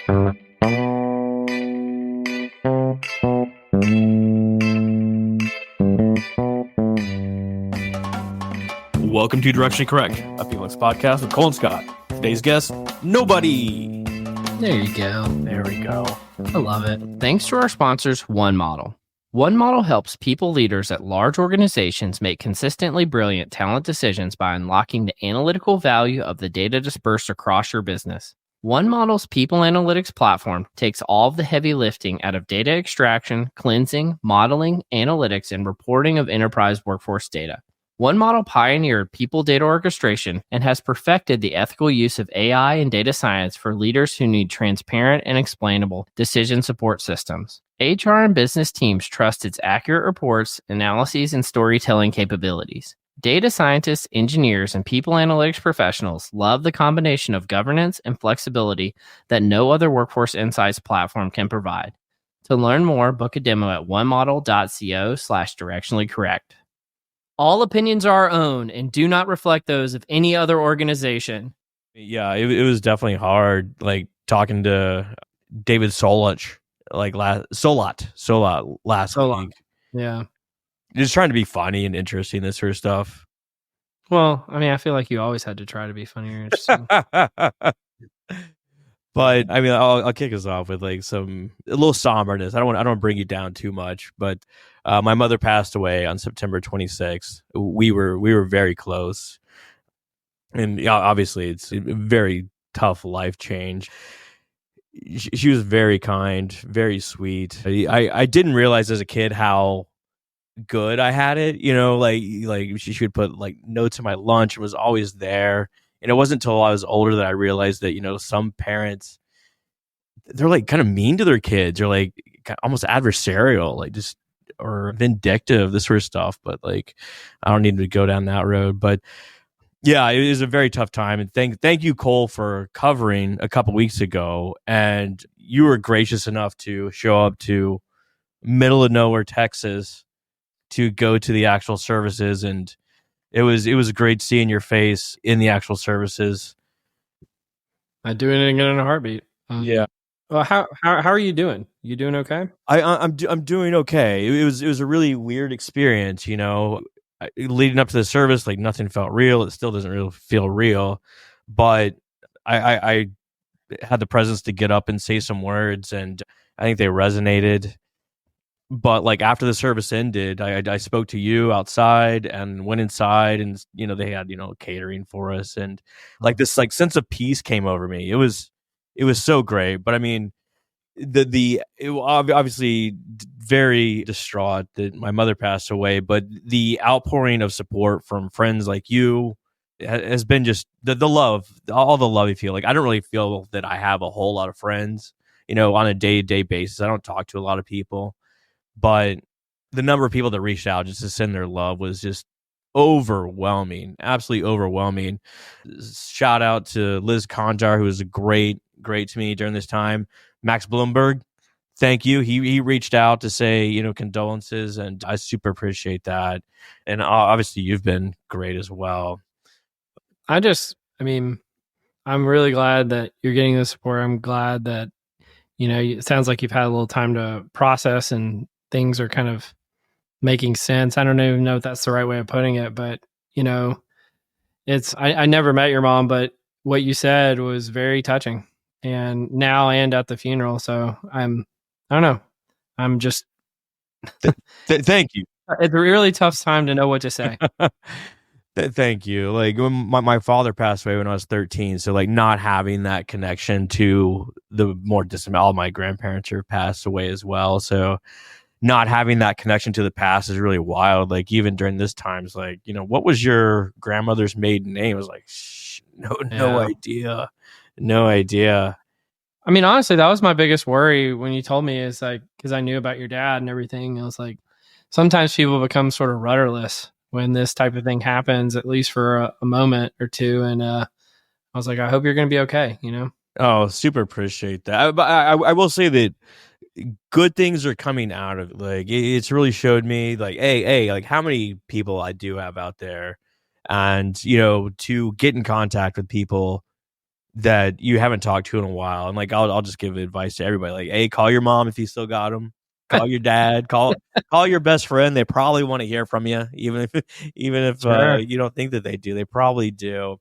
Welcome to Directionally Correct, a Felix podcast with Cole and Scott. Today's guest, nobody. There you go. There we go. I love it. Thanks to our sponsors, One Model. One Model helps people leaders at large organizations make consistently brilliant talent decisions by unlocking the analytical value of the data dispersed across your business. One Model's people analytics platform takes all of the heavy lifting out of data extraction, cleansing, modeling, analytics, and reporting of enterprise workforce data. One Model pioneered people data orchestration and has perfected the ethical use of AI and data science for leaders who need transparent and explainable decision support systems. HR and business teams trust its accurate reports, analyses, and storytelling capabilities. Data scientists, engineers, and people analytics professionals love the combination of governance and flexibility that no other workforce insights platform can provide. To learn more, book a demo at onemodel.co/directionallycorrect. All opinions are our own and do not reflect those of any other organization. Yeah, it was definitely hard, like talking to David Solat last week. Yeah. Just trying to be funny and interesting, this sort of stuff. Well, I mean, I feel like you always had to try to be funny or interesting. But I mean, I'll kick us off with like a little somberness. I don't want to bring you down too much, but my mother passed away on September 26th. We were very close, and obviously it's a very tough life change. She was very kind, very sweet. I didn't realize as a kid how good I had it. You know, like she would put like notes in my lunch and was always there. And it wasn't until I was older that I realized that, you know, some parents, they're like kind of mean to their kids or like almost adversarial, like just, or vindictive, this sort of stuff. But like, I don't need to go down that road. But yeah, it was a very tough time. And thank you, Cole, for covering a couple weeks ago. And you were gracious enough to show up to middle of nowhere, Texas, to go to the actual services. And it was great seeing your face in the actual services. I'd do it again in a heartbeat. Yeah. Well, how are you doing? You doing okay? I'm doing okay. It was a really weird experience, you know. Leading up to the service, like nothing felt real. It still doesn't really feel real, but I had the presence to get up and say some words, and I think they resonated. But like after the service ended, I spoke to you outside and went inside, and you know they had catering for us, and like this like sense of peace came over me. It was so great. But I mean, it obviously very distraught that my mother passed away, but the outpouring of support from friends like you has been just the love, all the love you feel. Like I don't really feel that I have a whole lot of friends, you know, on a day-to-day basis. I don't talk to a lot of people. But the number of people that reached out just to send their love was just overwhelming, absolutely overwhelming. Shout out to Liz Conjar, who was great to me during this time. Max Bloomberg, thank you. He reached out to say, condolences, and I super appreciate that. And obviously you've been great as well. I'm really glad that you're getting the support. I'm glad that, it sounds like you've had a little time to process and things are kind of making sense. I don't even know if that's the right way of putting it, but I never met your mom, but what you said was very touching, and now and at the funeral. So I don't know. I'm just, thank you. It's a really tough time to know what to say. Thank you. Like when my father passed away when I was 13, so like not having that connection to the more distant, all my grandparents have passed away as well. So not having that connection to the past is really wild. Like even during this time, it's like, what was your grandmother's maiden name? I was like, no idea. I mean, honestly, that was my biggest worry when you told me, is like, because I knew about your dad and everything. I was like, sometimes people become sort of rudderless when this type of thing happens, at least for a moment or two. And I was like, I hope you're going to be okay, Oh, super appreciate that. But I will say that good things are coming out of it. Like it's really showed me like, hey, like how many people I do have out there, and to get in contact with people that you haven't talked to in a while. And like, I'll just give advice to everybody. Like, hey, call your mom if you still got them. Call your dad. Call your best friend. They probably want to hear from you, even if Sure. you don't think that they do. They probably do.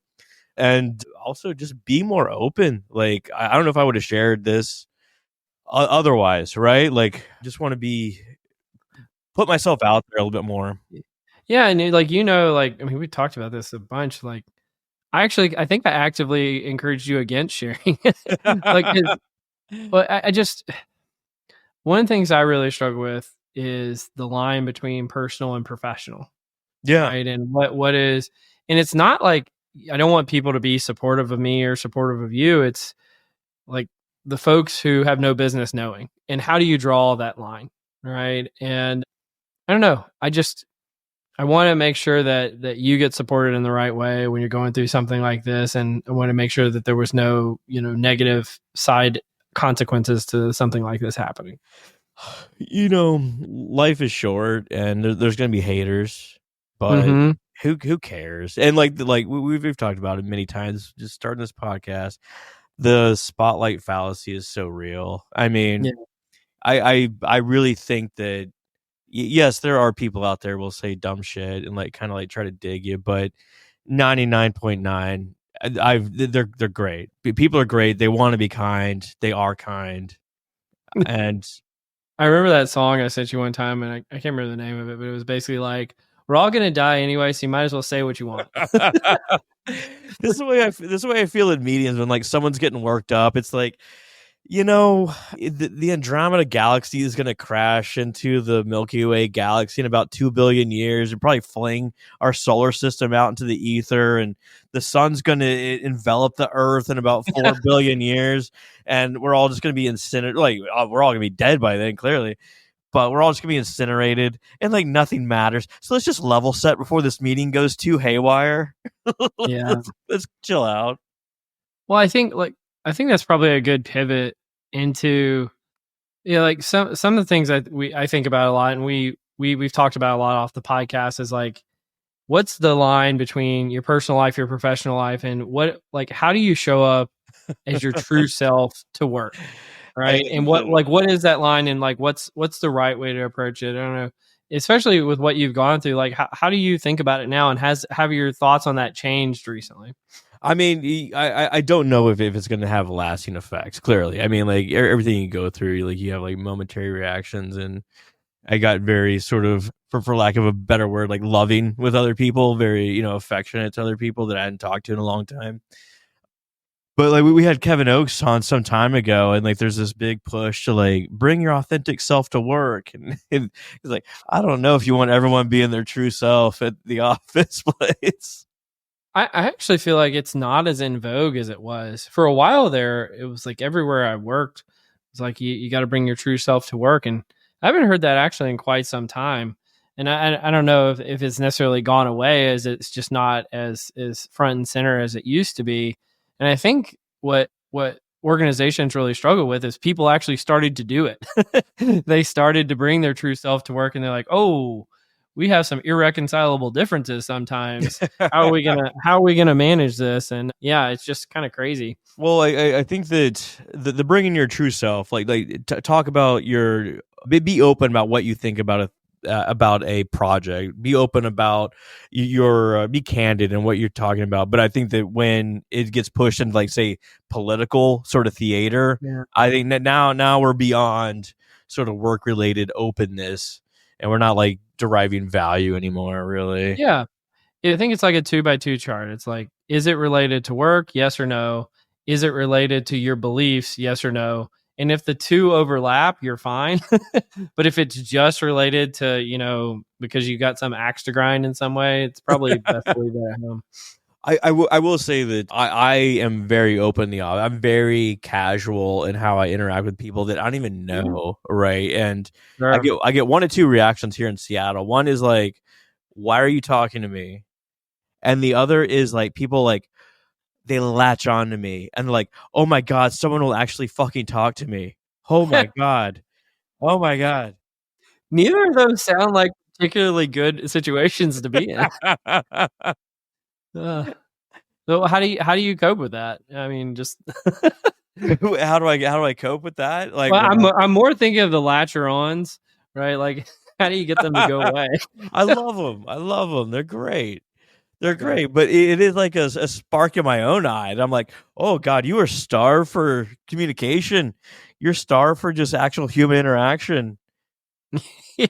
And also, just be more open. Like, I don't know if I would have shared this otherwise, right? Like, just want to put myself out there a little bit more. Yeah, and like like I mean, we talked about this a bunch. Like, I think I actively encouraged you against sharing. Like, but I just one of the things I really struggle with is the line between personal and professional, Yeah. right? And what is, and it's not like I don't want people to be supportive of me or supportive of you. It's like the folks who have no business knowing. And how do you draw that line, right? And I don't know. I want to make sure that you get supported in the right way when you're going through something like this, and I want to make sure that there was no negative side consequences to something like this happening. Life is short, and there's going to be haters, but Mm-hmm. who cares? And like we've talked about it many times. Just starting this podcast, the spotlight fallacy is so real. I mean, Yeah. I really think that yes, there are people out there will say dumb shit and like kind of like try to dig you, but 99.9, they're great. People are great. They want to be kind. They are kind, and I remember that song I sent you one time, and I can't remember the name of it, but it was basically like, "We're all gonna die anyway, so you might as well say what you want." this is the way I feel in meetings when like someone's getting worked up. It's like, the Andromeda galaxy is going to crash into the Milky Way galaxy in about 2 billion years and probably fling our solar system out into the ether. And the sun's going to envelop the earth in about 4 billion years. And we're all just going to be incinerated. Like, we're all going to be dead by then, clearly. But we're all just going to be incinerated and like nothing matters. So let's just level set before this meeting goes too haywire. Yeah. let's chill out. Well, I think that's probably a good pivot into like some of the things I think about a lot, and we've talked about a lot off the podcast is like, what's the line between your personal life, your professional life, and how do you show up as your true self to work, right? And what is that line, and like what's the right way to approach it? I don't know, especially with what you've gone through. Like, how do you think about it now, and have your thoughts on that changed recently? I mean, I don't know if it's going to have lasting effects. Clearly, I mean, like everything you go through, like you have like momentary reactions, and I got very sort of, for lack of a better word, like loving with other people, very affectionate to other people that I hadn't talked to in a long time. But like we had Kevin Oakes on some time ago, and like there's this big push to like bring your authentic self to work, and he's like, I don't know if you want everyone being their true self at the office place. I actually feel like it's not as in vogue as it was for a while there. It was like everywhere I worked, it's like you got to bring your true self to work, and I haven't heard that actually in quite some time. And I don't know if it's necessarily gone away, as it's just not as front and center as it used to be. And I think what organizations really struggle with is people actually started to do it. They started to bring their true self to work, and they're like, oh, we have some irreconcilable differences sometimes. How are we gonna manage this? And yeah, it's just kind of crazy. Well, I think that the bringing your true self, talk about be open about what you think about a project. Be open about be candid in what you're talking about. But I think that when it gets pushed into like say political sort of theater, Yeah. I think that now we're beyond sort of work related openness, and we're not like deriving value anymore, really. Yeah. I think it's like a 2 by 2 chart. It's like, is it related to work? Yes or no? Is it related to your beliefs? Yes or no? And if the two overlap, you're fine. But if it's just related to, because you got some axe to grind in some way, it's probably best to leave it at home. I will say that I am very open. I'm very casual in how I interact with people that I don't even know, right? And Sure. I get one or two reactions here in Seattle. One is like, "Why are you talking to me?" And the other is like people like they latch on to me and like, "Oh my god, someone will actually fucking talk to me." Oh my god. Oh my god. Neither of those sound like particularly good situations to be in. Ugh. So how do you cope with that? I mean, just How do I cope with that? Like, well, I'm more thinking of the latcher-ons, right? Like, how do you get them to go away? I love them. I love them. They're great. They're Okay. great, but it is like a spark in my own eye. And I'm like, oh God, you are starved for communication. You're starved for just actual human interaction. I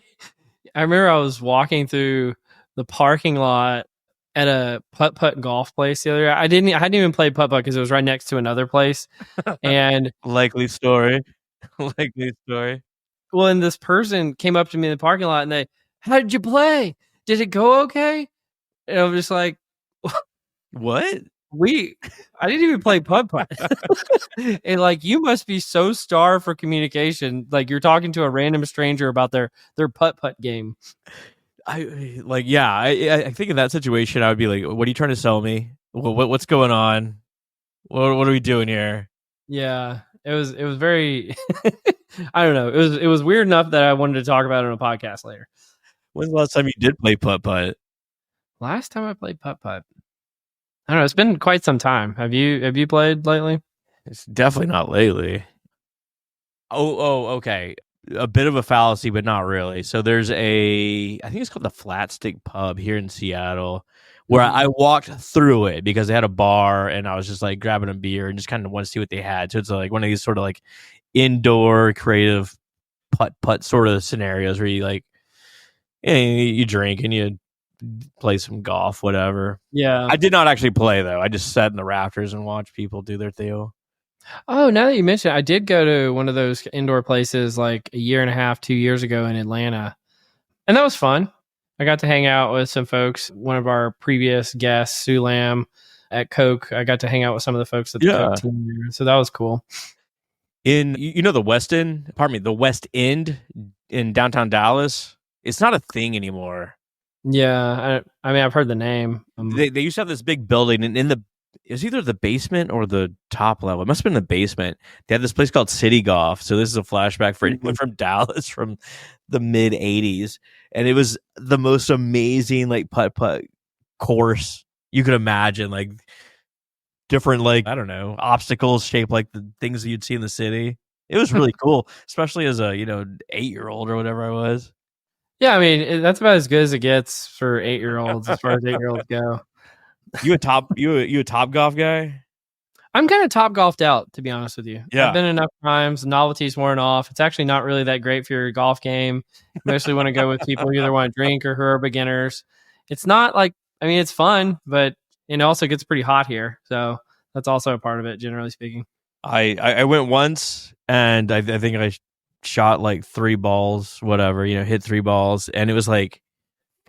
remember I was walking through the parking lot at a putt-putt golf place the other day. I hadn't even played putt-putt because it was right next to another place. And Likely story. Likely story. well, and this person came up to me in the parking lot and how did you play? Did it go okay? And I was just like, What? I didn't even play putt-putt. And like, you must be so starved for communication. Like, you're talking to a random stranger about their putt-putt game. I think in that situation I would be like, what are you trying to sell me? What's going on? What are we doing here? Yeah, it was very I don't know. It was weird enough that I wanted to talk about it on a podcast later. When's the last time you did play putt putt? Last time I played putt-putt, I don't know, it's been quite some time. Have you played lately? It's definitely not lately. Okay. A bit of a fallacy, but not really. So there's I think it's called the Flat Stick Pub here in Seattle, where I walked through it because they had a bar, and I was just like grabbing a beer and just kind of want to see what they had. So it's like one of these sort of like indoor creative putt sort of scenarios where you like, you drink and you play some golf, whatever. Yeah. I did not actually play though. I just sat in the rafters and watched people do their deal. Oh, now that you mention it, I did go to one of those indoor places like a year and a half, 2 years ago in Atlanta. And that was fun. I got to hang out with some folks. One of our previous guests, Sue Lamb at Coke, I got to hang out with some of the folks at the Coke team there. So that was cool. In the West End, the West End in downtown Dallas, it's not a thing anymore. Yeah, I mean, I've heard the name. They used to have this big building, and it was either the basement or the top level. It must have been the basement. They had this place called City Golf. So this is a flashback for anyone from Dallas from the mid '80s, and it was the most amazing like putt putt course you could imagine. Like different, like, I don't know, obstacles shaped like the things that you'd see in the city. It was really cool, especially as a 8-year-old or whatever I was. Yeah, I mean, that's about as good as it gets for 8-year-olds as far as 8-year-olds go. You a top golf guy? I'm kind of top golfed out, to be honest with you. Yeah. I've been enough times. Novelty's worn off. It's actually not really that great for your golf game. You mostly want to go with people who either want to drink or who are beginners. It's not like, I mean, it's fun, but it also gets pretty hot here. So that's also a part of it, generally speaking. I went once, and I think I shot like 3 balls, whatever, hit 3 balls, and it was like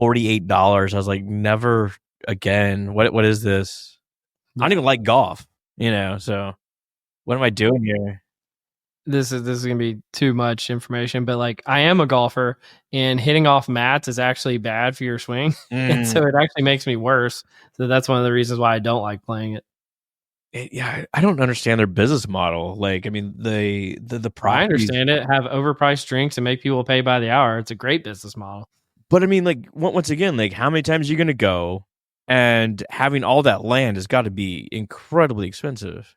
$48. I was like, never again. What is this? I don't even like golf, so what am I doing here? This is gonna be too much information, but like, I am a golfer, and hitting off mats is actually bad for your swing. And so it actually makes me worse. So that's one of the reasons why I don't like playing it. I don't understand their business model. Like, I mean, the I understand it. Have overpriced drinks and make people pay by the hour. It's a great business model. But I mean, like, once again, like, how many times are you going to go? And having all that land has got to be incredibly expensive.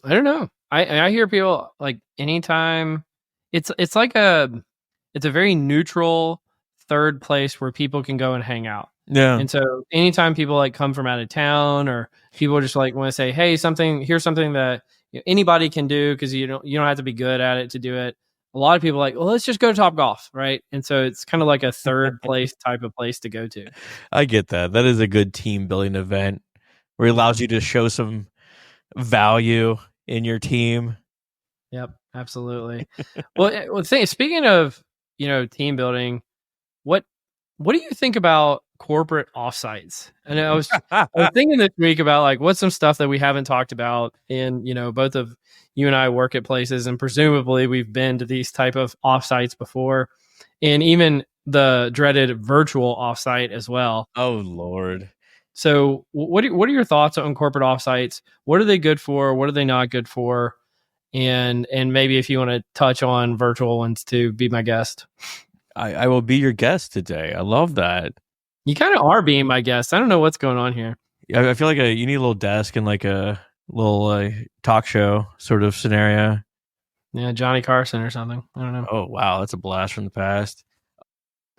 I don't know. I hear people like anytime it's like it's a very neutral third place where people can go and hang out. Yeah. And so anytime people like come from out of town, or people just like want to say, hey, here's something that anybody can do, because you don't have to be good at it to do it. A lot of people are like, well, let's just go to Top Golf, right? And so it's kind of like a third place type of place to go to. I get that. That is a good team building event where it allows you to show some value in your team. Yep, absolutely. Well, speaking of team building, what do you think about corporate offsites? And I was thinking this week about like what's some stuff that we haven't talked about. And both of you and I work at places, and presumably we've been to these type of offsites before, and even the dreaded virtual offsite as well. Oh Lord. So what are your thoughts on corporate offsites? What are they good for? What are they not good for? And maybe if you want to touch on virtual ones too, be my guest. I will be your guest today. I love that. You kind of are being my guest. I don't know what's going on here. I feel like you need a little desk and like a little talk show sort of scenario. Yeah, Johnny Carson or something. I don't know. Oh wow, that's a blast from the past.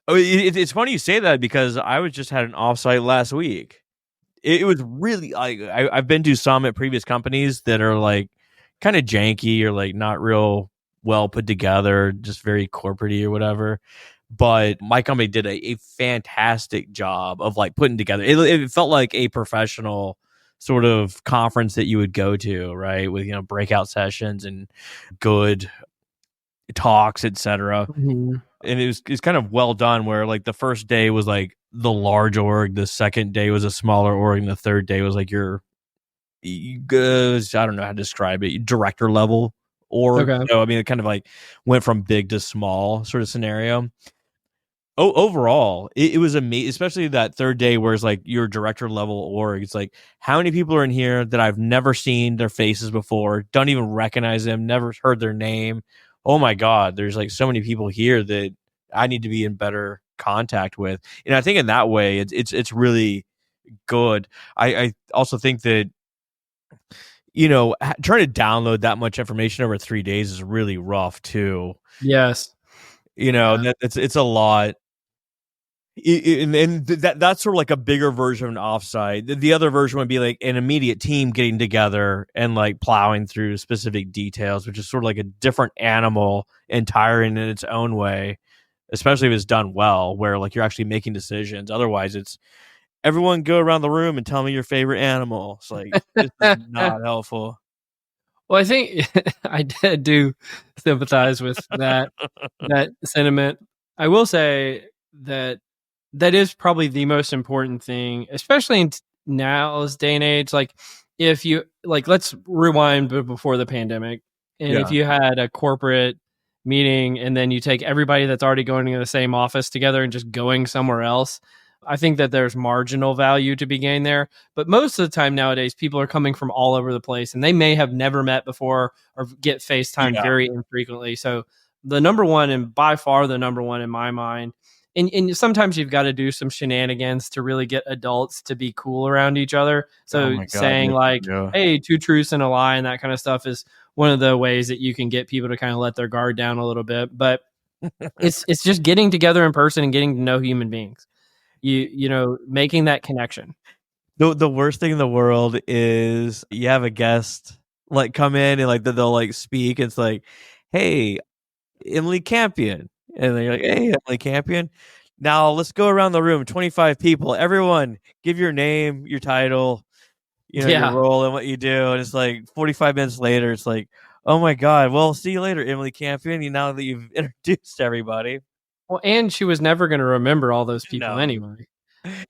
Oh, it's funny you say that because I was just had an offsite last week. It was really like I've been to some at previous companies that are like kind of janky or like not real well put together, just very corporate-y or whatever. But my company did a fantastic job of like putting together. It felt like a professional sort of conference that you would go to, right? With breakout sessions and good talks, etc. Mhm. And it's kind of well done where like the first day was like the large org, the second day was a smaller org, and the third day was like your I don't know how to describe it, director level org. Okay. So I mean it kind of like went from big to small sort of scenario. Overall, it was amazing, especially that third day where it's like your director level org. It's like, how many people are in here that I've never seen their faces before, don't even recognize them, never heard their name. Oh my God, there's like so many people here that I need to be in better contact with. And I think in that way, it's really good. I also think that, trying to download that much information over 3 days is really rough too. Yes. Yeah. It's a lot. And that's sort of like a bigger version of an offside. The other version would be like an immediate team getting together and like plowing through specific details, which is sort of like a different animal entirely in its own way, especially if it's done well, where like you're actually making decisions. Otherwise, it's everyone go around the room and tell me your favorite animal. It's like, this is not helpful. Well, I think I do sympathize with that sentiment. I will say that is probably the most important thing, especially in now's day and age. Like, if you like, let's rewind before the pandemic, and if Yeah. you had a corporate meeting and then you take everybody that's already going to the same office together and just going somewhere else, I think that there's marginal value to be gained there. But most of the time nowadays, people are coming from all over the place and they may have never met before or get FaceTime Yeah. very infrequently. So the number one, and by far the number one in my mind, and sometimes you've got to do some shenanigans to really get adults to be cool around each other. Oh So my God. saying Yes, like, yeah. hey, two truths and a lie and that kind of stuff is one of the ways that you can get people to kind of let their guard down a little bit. But it's just getting together in person and getting to know human beings. Making that connection. The worst thing in the world is you have a guest like come in and like they'll like speak. It's like, hey, Emily Campion. And then you're like, hey, Emily Campion. Now let's go around the room, 25 people. Everyone give your name, your title, your Yeah. role and what you do. And it's like 45 minutes later, it's like, oh my God, well, see you later, Emily Campion. Now that you've introduced everybody. Well, and she was never going to remember all those people No. anyway.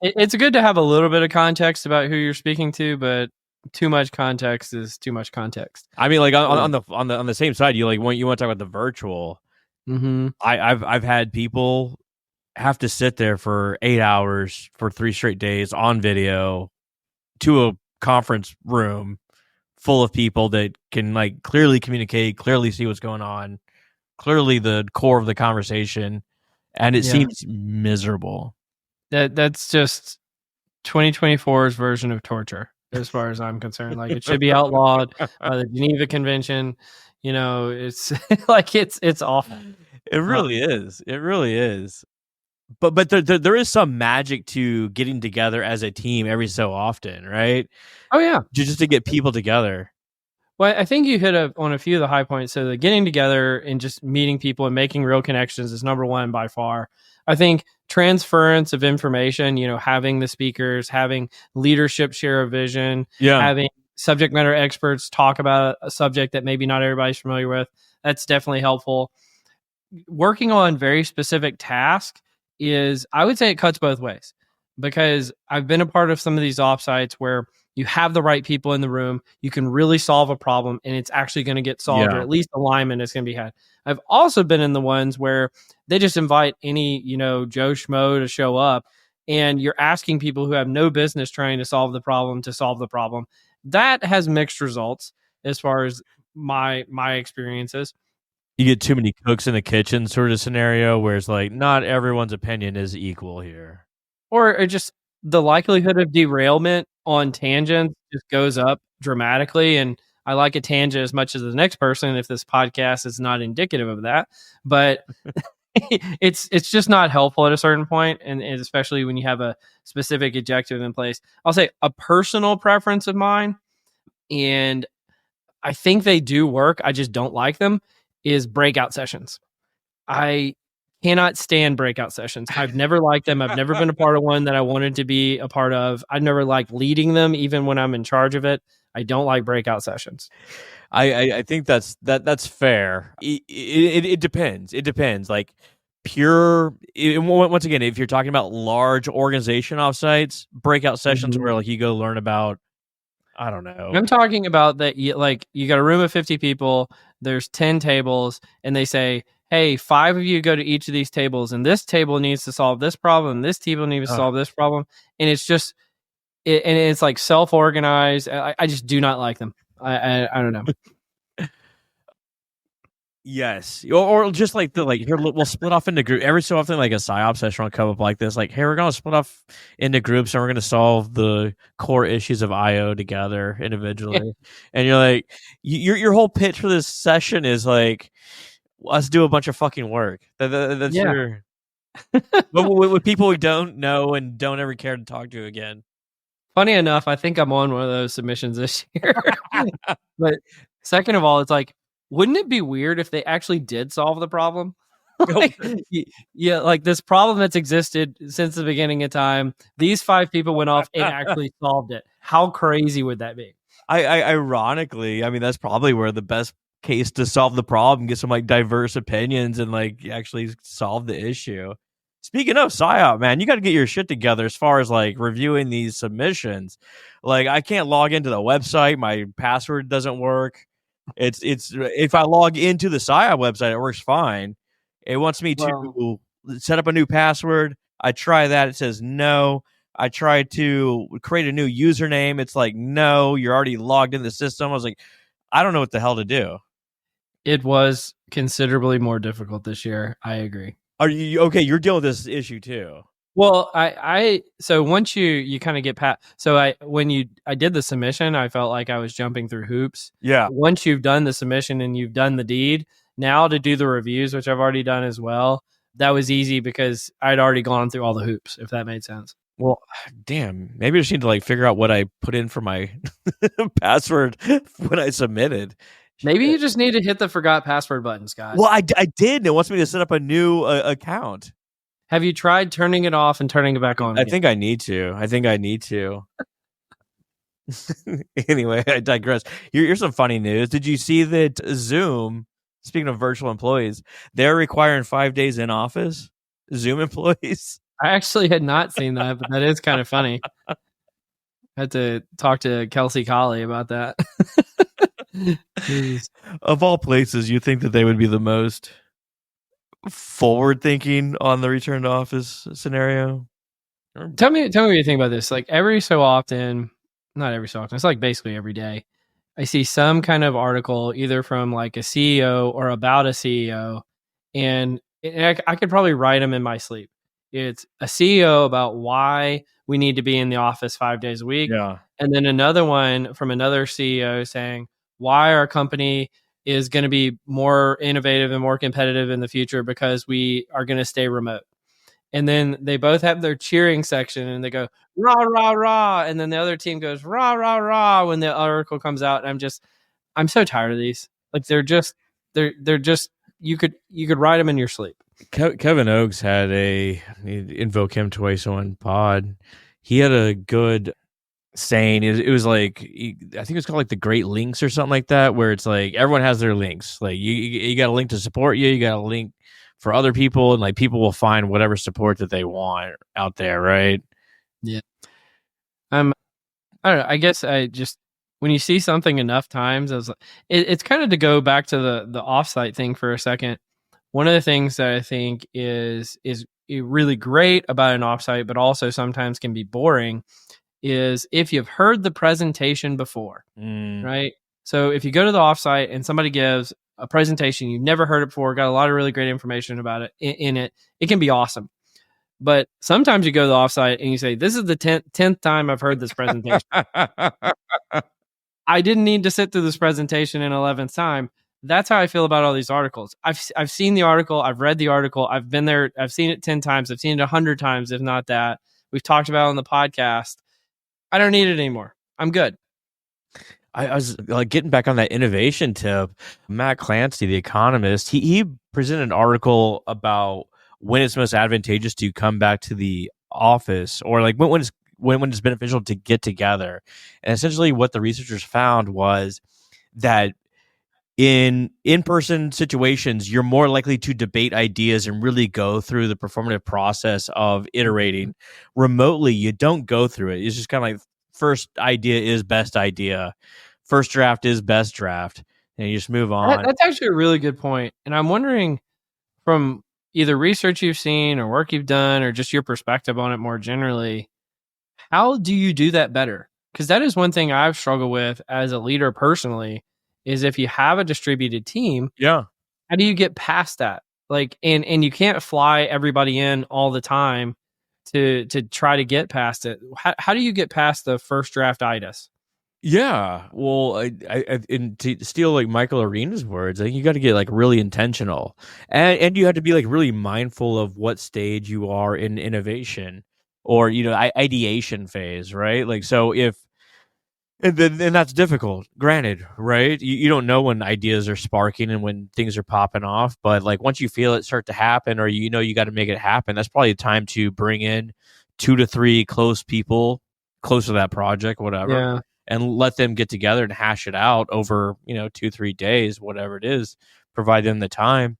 It's good to have a little bit of context about who you're speaking to, but too much context is too much context. I mean, like on the same side, you want to talk about the virtual. Mm-hmm. I've had people have to sit there for 8 hours for 3 straight days on video to a conference room full of people that can like clearly communicate, clearly see what's going on, clearly the core of the conversation, and it seems miserable. That's just 2024's version of torture, as far as I'm concerned. Like, it should be outlawed by the Geneva Convention. It's like it's awful. It really is. It really is. But there is some magic to getting together as a team every so often, right? Oh yeah, Just to get people together. Well, I think you hit on a few of the high points. So the getting together and just meeting people and making real connections is number one by far. I think transference of information, having the speakers, having leadership share a vision, having subject matter experts talk about a subject that maybe not everybody's familiar with, that's definitely helpful. Working on very specific tasks I would say it cuts both ways, because I've been a part of some of these offsites where you have the right people in the room, you can really solve a problem and it's actually going to get solved, or at least alignment is going to be had. I've also been in the ones where they just invite any, Joe Schmo to show up, and you're asking people who have no business trying to solve the problem to solve the problem. That has mixed results as far as my experiences. You get too many cooks in the kitchen sort of scenario where it's like not everyone's opinion is equal here. Or just the likelihood of derailment on tangents just goes up dramatically. And I like a tangent as much as the next person if this podcast is not indicative of that. But it's just not helpful at a certain point, and especially when you have a specific objective in place. I'll say a personal preference of mine, and I think they do work, I just don't like them, is breakout sessions. I cannot stand breakout sessions. I've never liked them. I've never been a part of one that I wanted to be a part of. I've never liked leading them, even when I'm in charge of it. I don't like breakout sessions. I think that's fair. It depends. It depends. Like once again, if you're talking about large organization offsites, breakout sessions where like you go learn about, I don't know. I'm talking about that. You got a room of 50 people. There's 10 tables, and they say, "Hey, 5 of you go to each of these tables, and this table needs to solve this problem. This table needs to solve this problem." And it's just, and it's like self-organized. I just do not like them. I don't know. Yes, or just like here we'll split off into groups every so often. Like a psyop session will come up like this. Like, hey, we're gonna split off into groups and we're gonna solve the core issues of IO together individually. And you're like, your whole pitch for this session is like, let's do a bunch of fucking work. That's your with people who don't know and don't ever care to talk to again. Funny enough, I think I'm on one of those submissions this year. But second of all, it's like, wouldn't it be weird if they actually did solve the problem? Like this problem that's existed since the beginning of time. These 5 people went off and actually solved it. How crazy would that be? Ironically, I mean, that's probably where the best case to solve the problem, get some like diverse opinions and like actually solve the issue. Speaking of PSYOP, man, you got to get your shit together as far as like reviewing these submissions. Like, I can't log into the website. My password doesn't work. It's if I log into the PSYOP website, it works fine. It wants me to set up a new password. I try that. It says no. I tried to create a new username. It's like, no, you're already logged in the system. I was like, I don't know what the hell to do. It was considerably more difficult this year. I agree. Are you okay? You're dealing with this issue too. Well, so once you kind of get past, so I did the submission, I felt like I was jumping through hoops. Yeah. Once you've done the submission and you've done the deed, now to do the reviews, which I've already done as well, that was easy because I'd already gone through all the hoops, if that made sense. Well, damn, maybe I just need to like figure out what I put in for my password when I submitted. Maybe you just need to hit the forgot password button, Scott. Well, I did. It wants me to set up a new account. Have you tried turning it off and turning it back on? I think I need to. Anyway, I digress. Here's some funny news. Did you see that Zoom, speaking of virtual employees, they're requiring 5 days in office? Zoom employees? I actually had not seen that, but that is kind of funny. I had to talk to Kelsey Colley about that. Of all places, you think that they would be the most forward thinking on the return to office scenario? Tell me what you think about this. Like every so often, not every so often, it's like basically every day, I see some kind of article either from like a CEO or about a CEO, and I could probably write them in my sleep. It's a CEO about why we need to be in the office 5 days a week. Yeah. And then another one from another CEO saying why our company is going to be more innovative and more competitive in the future because we are going to stay remote. And then they both have their cheering section and they go, rah, rah, rah. And then the other team goes, rah, rah, rah, when the article comes out. And I'm so tired of these. Like they're just, you could write them in your sleep. Kevin Oakes had invoke him twice on pod. He had a good saying. It was like, I think it's called like the Great Links or something like that, where it's like everyone has their links. Like you got a link to support you got a link for other people, and like people will find whatever support that they want out there, right? Yeah. I don't know. I guess when you see something enough times, it's kind of to go back to the offsite thing for a second. One of the things that I think is really great about an offsite, but also sometimes can be boring, is if you've heard the presentation before, right? So if you go to the offsite and somebody gives a presentation, you've never heard it before, got a lot of really great information about it in it, it can be awesome. But sometimes you go to the offsite and you say, this is the 10th time I've heard this presentation. I didn't need to sit through this presentation an 11th time. That's how I feel about all these articles. I've seen the article. I've read the article. I've been there. I've seen it 10 times. I've seen it 100 times, if not that. We've talked about it on the podcast. I don't need it anymore. I'm good. I was like getting back on that innovation tip. Matt Clancy, the economist, he presented an article about when it's most advantageous to come back to the office, or like when it's beneficial to get together. And essentially, what the researchers found was that in-person situations, you're more likely to debate ideas and really go through the performative process of iterating. Remotely, you don't go through it. It's just kind of like first idea is best idea, first draft is best draft, and you just move on. That's actually a really good point. And I'm wondering, from either research you've seen or work you've done or just your perspective on it more generally, how do you do that better? Because that is one thing I've struggled with as a leader personally, is if you have a distributed team, Yeah. how do you get past that? Like, and you can't fly everybody in all the time to try to get past it. How do you get past the first draft itis? Yeah, well, and to steal like Michael Arena's words, I think you got to get like really intentional, and you have to be like really mindful of what stage you are in innovation, or ideation phase, right? Like, so if and that's difficult, granted, right? You don't know when ideas are sparking and when things are popping off, but like once you feel it start to happen, or you got to make it happen, that's probably the time to bring in 2 to 3 close people close to that project, whatever, Yeah. and let them get together and hash it out over 2-3 days, whatever it is. Provide them the time,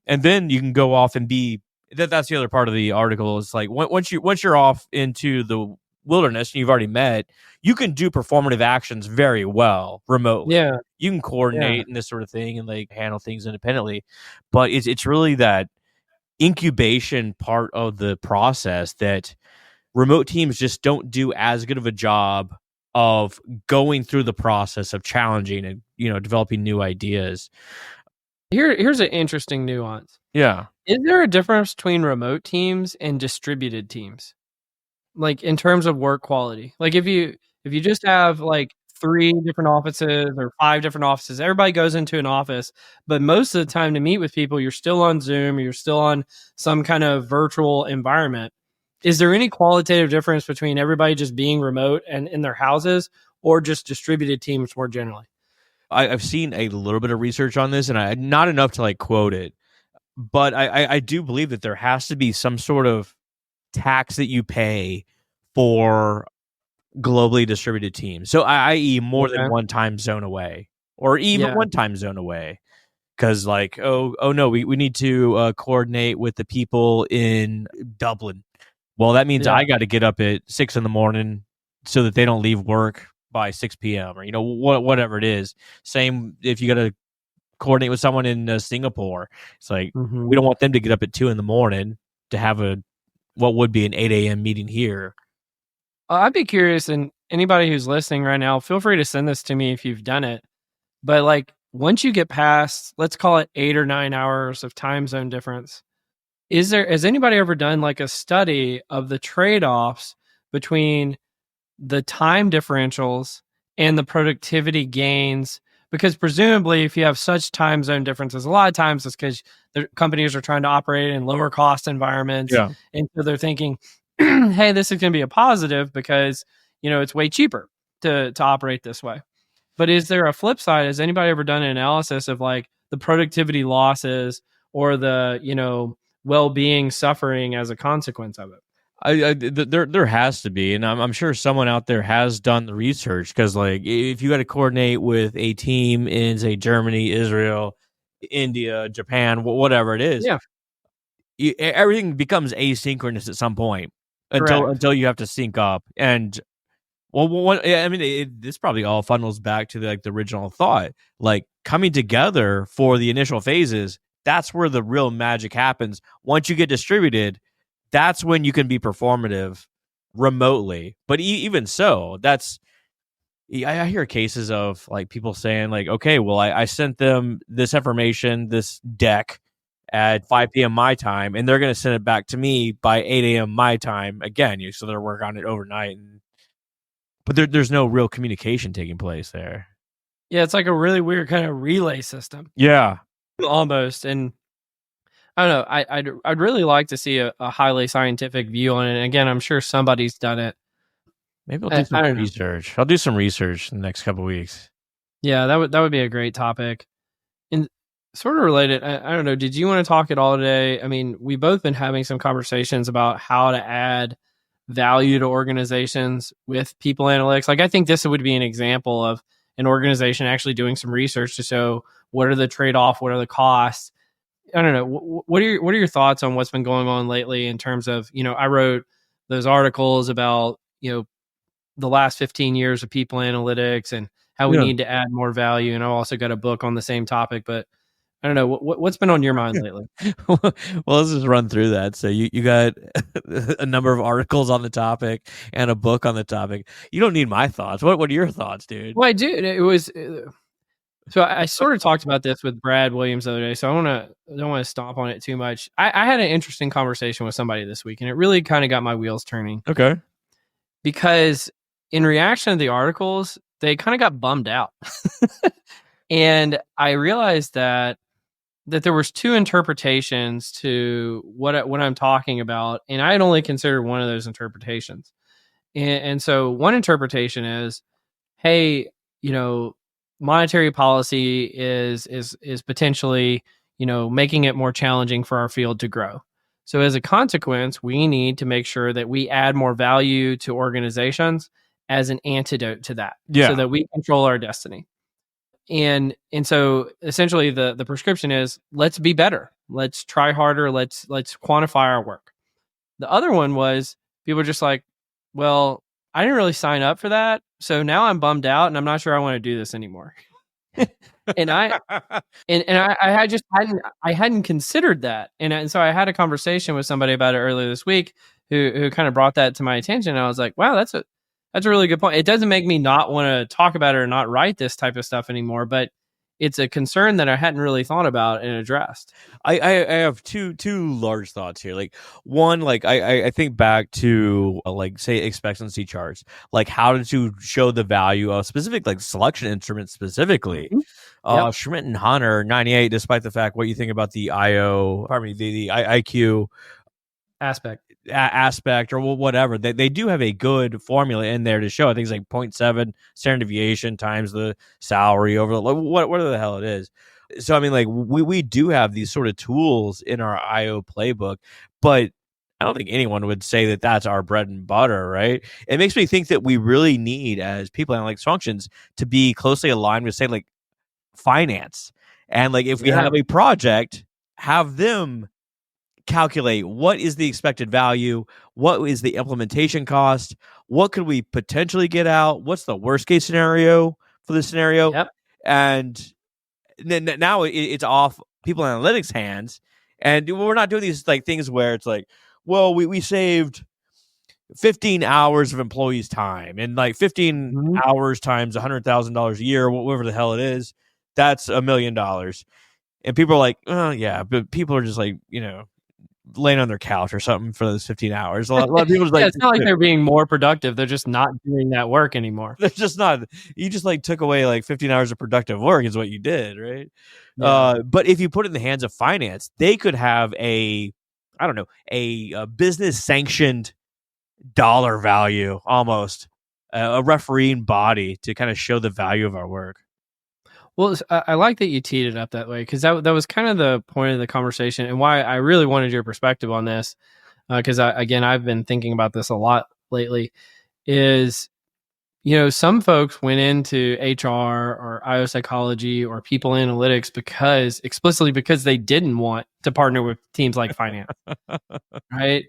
and then you can go off and be that's the other part of the article. Is like once you're off into the wilderness and you've already met, you can do performative actions very well remotely. Yeah. You can coordinate and this sort of thing and like handle things independently, but it's really that incubation part of the process that remote teams just don't do as good of a job of going through the process of challenging and developing new ideas. Here's an interesting nuance. Yeah. Is there a difference between remote teams and distributed teams? Like in terms of work quality? Like if you just have like 3 different offices or 5 different offices, everybody goes into an office, but most of the time to meet with people, you're still on Zoom, or you're still on some kind of virtual environment. Is there any qualitative difference between everybody just being remote and in their houses, or just distributed teams more generally? I've seen a little bit of research on this, and not enough to like quote it, but I do believe that there has to be some sort of tax that you pay for globally distributed teams. So, i.e., more than one time zone away, or even one time zone away. Because like, oh no, we need to coordinate with the people in Dublin. Well, that means I got to get up at 6 a.m. so that they don't leave work by 6 p.m. or whatever it is. Same if you got to coordinate with someone in Singapore. It's like we don't want them to get up at 2 a.m. to have what would be an 8 a.m. meeting here. I'd be curious, and anybody who's listening right now, feel free to send this to me if you've done it. But like once you get past, let's call it 8 or 9 hours of time zone difference, has anybody ever done like a study of the trade-offs between the time differentials and the productivity gains? Because presumably if you have such time zone differences, a lot of times it's because the companies are trying to operate in lower cost environments. Yeah. And so they're thinking, hey, this is going to be a positive because, it's way cheaper to operate this way. But is there a flip side? Has anybody ever done an analysis of like the productivity losses or the, well-being suffering as a consequence of it? There has to be, and I'm sure someone out there has done the research, because like if you got to coordinate with a team in say Germany, Israel, India, Japan, whatever it is, everything becomes asynchronous at some point until you have to sync up. And this probably all funnels back to the original thought, like coming together for the initial phases. That's where the real magic happens. Once you get distributed, that's when you can be performative remotely. But even so, I hear cases of like people saying like, okay, well, I sent them this information, this deck, at 5 p.m. my time, and they're going to send it back to me by 8 a.m. my time again. So they're working on it overnight, but there's no real communication taking place there. Yeah, it's like a really weird kind of relay system. Yeah, almost. And I don't know. I'd really like to see a highly scientific view on it. And again, I'm sure somebody's done it. maybe I'll do some research. I'll do some research in the next couple of weeks. Yeah, that would be a great topic. And sort of related, I don't know. Did you want to talk at all today? I mean, we've both been having some conversations about how to add value to organizations with people analytics. Like, I think this would be an example of an organization actually doing some research to show what are the trade-off, what are the costs. I don't know. What are your thoughts on what's been going on lately in terms of, I wrote those articles about, the last 15 years of people analytics and how we need to add more value. And I also got a book on the same topic, but I don't know what's been on your mind lately. Well, let's just run through that. So you got a number of articles on the topic and a book on the topic. You don't need my thoughts. What are your thoughts, dude? Well, I do. It was so I sort of talked about this with Brad Williams the other day. So I don't want to stomp on it too much. I had an interesting conversation with somebody this week, and it really kind of got my wheels turning. Okay. Because in reaction to the articles, they kind of got bummed out. And I realized that there was two interpretations to what I'm talking about, and I had only considered one of those interpretations. And so one interpretation is, hey, monetary policy is potentially, making it more challenging for our field to grow. So as a consequence, we need to make sure that we add more value to organizations as an antidote to that, so that we control our destiny. And so essentially the prescription is, let's be better. Let's try harder. Let's quantify our work. The other one was, people were just like, well, I didn't really sign up for that. So now I'm bummed out and I'm not sure I want to do this anymore. And I hadn't considered that. And so I had a conversation with somebody about it earlier this week who kind of brought that to my attention. And I was like, wow, that's a really good point. It doesn't make me not want to talk about it or not write this type of stuff anymore, but it's a concern that I hadn't really thought about and addressed. I have two large thoughts here. Like, one, like I think back to like, say, expectancy charts, like how to show the value of specific like selection instruments specifically. Schmidt and Hunter 98, despite the fact what you think about the the IQ aspect or whatever, they do have a good formula in there to show things like 0.7 standard deviation times the salary over the whatever the hell it is. So I mean, like, we do have these sort of tools in our IO playbook, but I don't think anyone would say that that's our bread and butter, right? It makes me think that we really need, as people analytics functions, to be closely aligned with, say, like finance. And like, if we have a project, have them calculate what is the expected value, what is the implementation cost, what could we potentially get out, what's the worst case scenario for the scenario, and then now it's off people analytics hands, and we're not doing these like things where it's like, well, we saved 15 hours of employees' time, and like 15 hours times $100,000 a year, whatever the hell it is, that's $1 million. And people are like, oh yeah, but people are just like, laying on their couch or something for those 15 hours. A lot of people like, it's not like they're being more productive. They're just not doing that work anymore. They're just not. You just like took away like 15 hours of productive work is what you did, right? But if you put it in the hands of finance, they could have a business sanctioned dollar value, almost a refereeing body to kind of show the value of our work. Well, I like that you teed it up that way, because that was kind of the point of the conversation and why I really wanted your perspective on this. Because I've been thinking about this a lot lately. Is, some folks went into HR or IO psychology or people analytics explicitly because they didn't want to partner with teams like finance, right?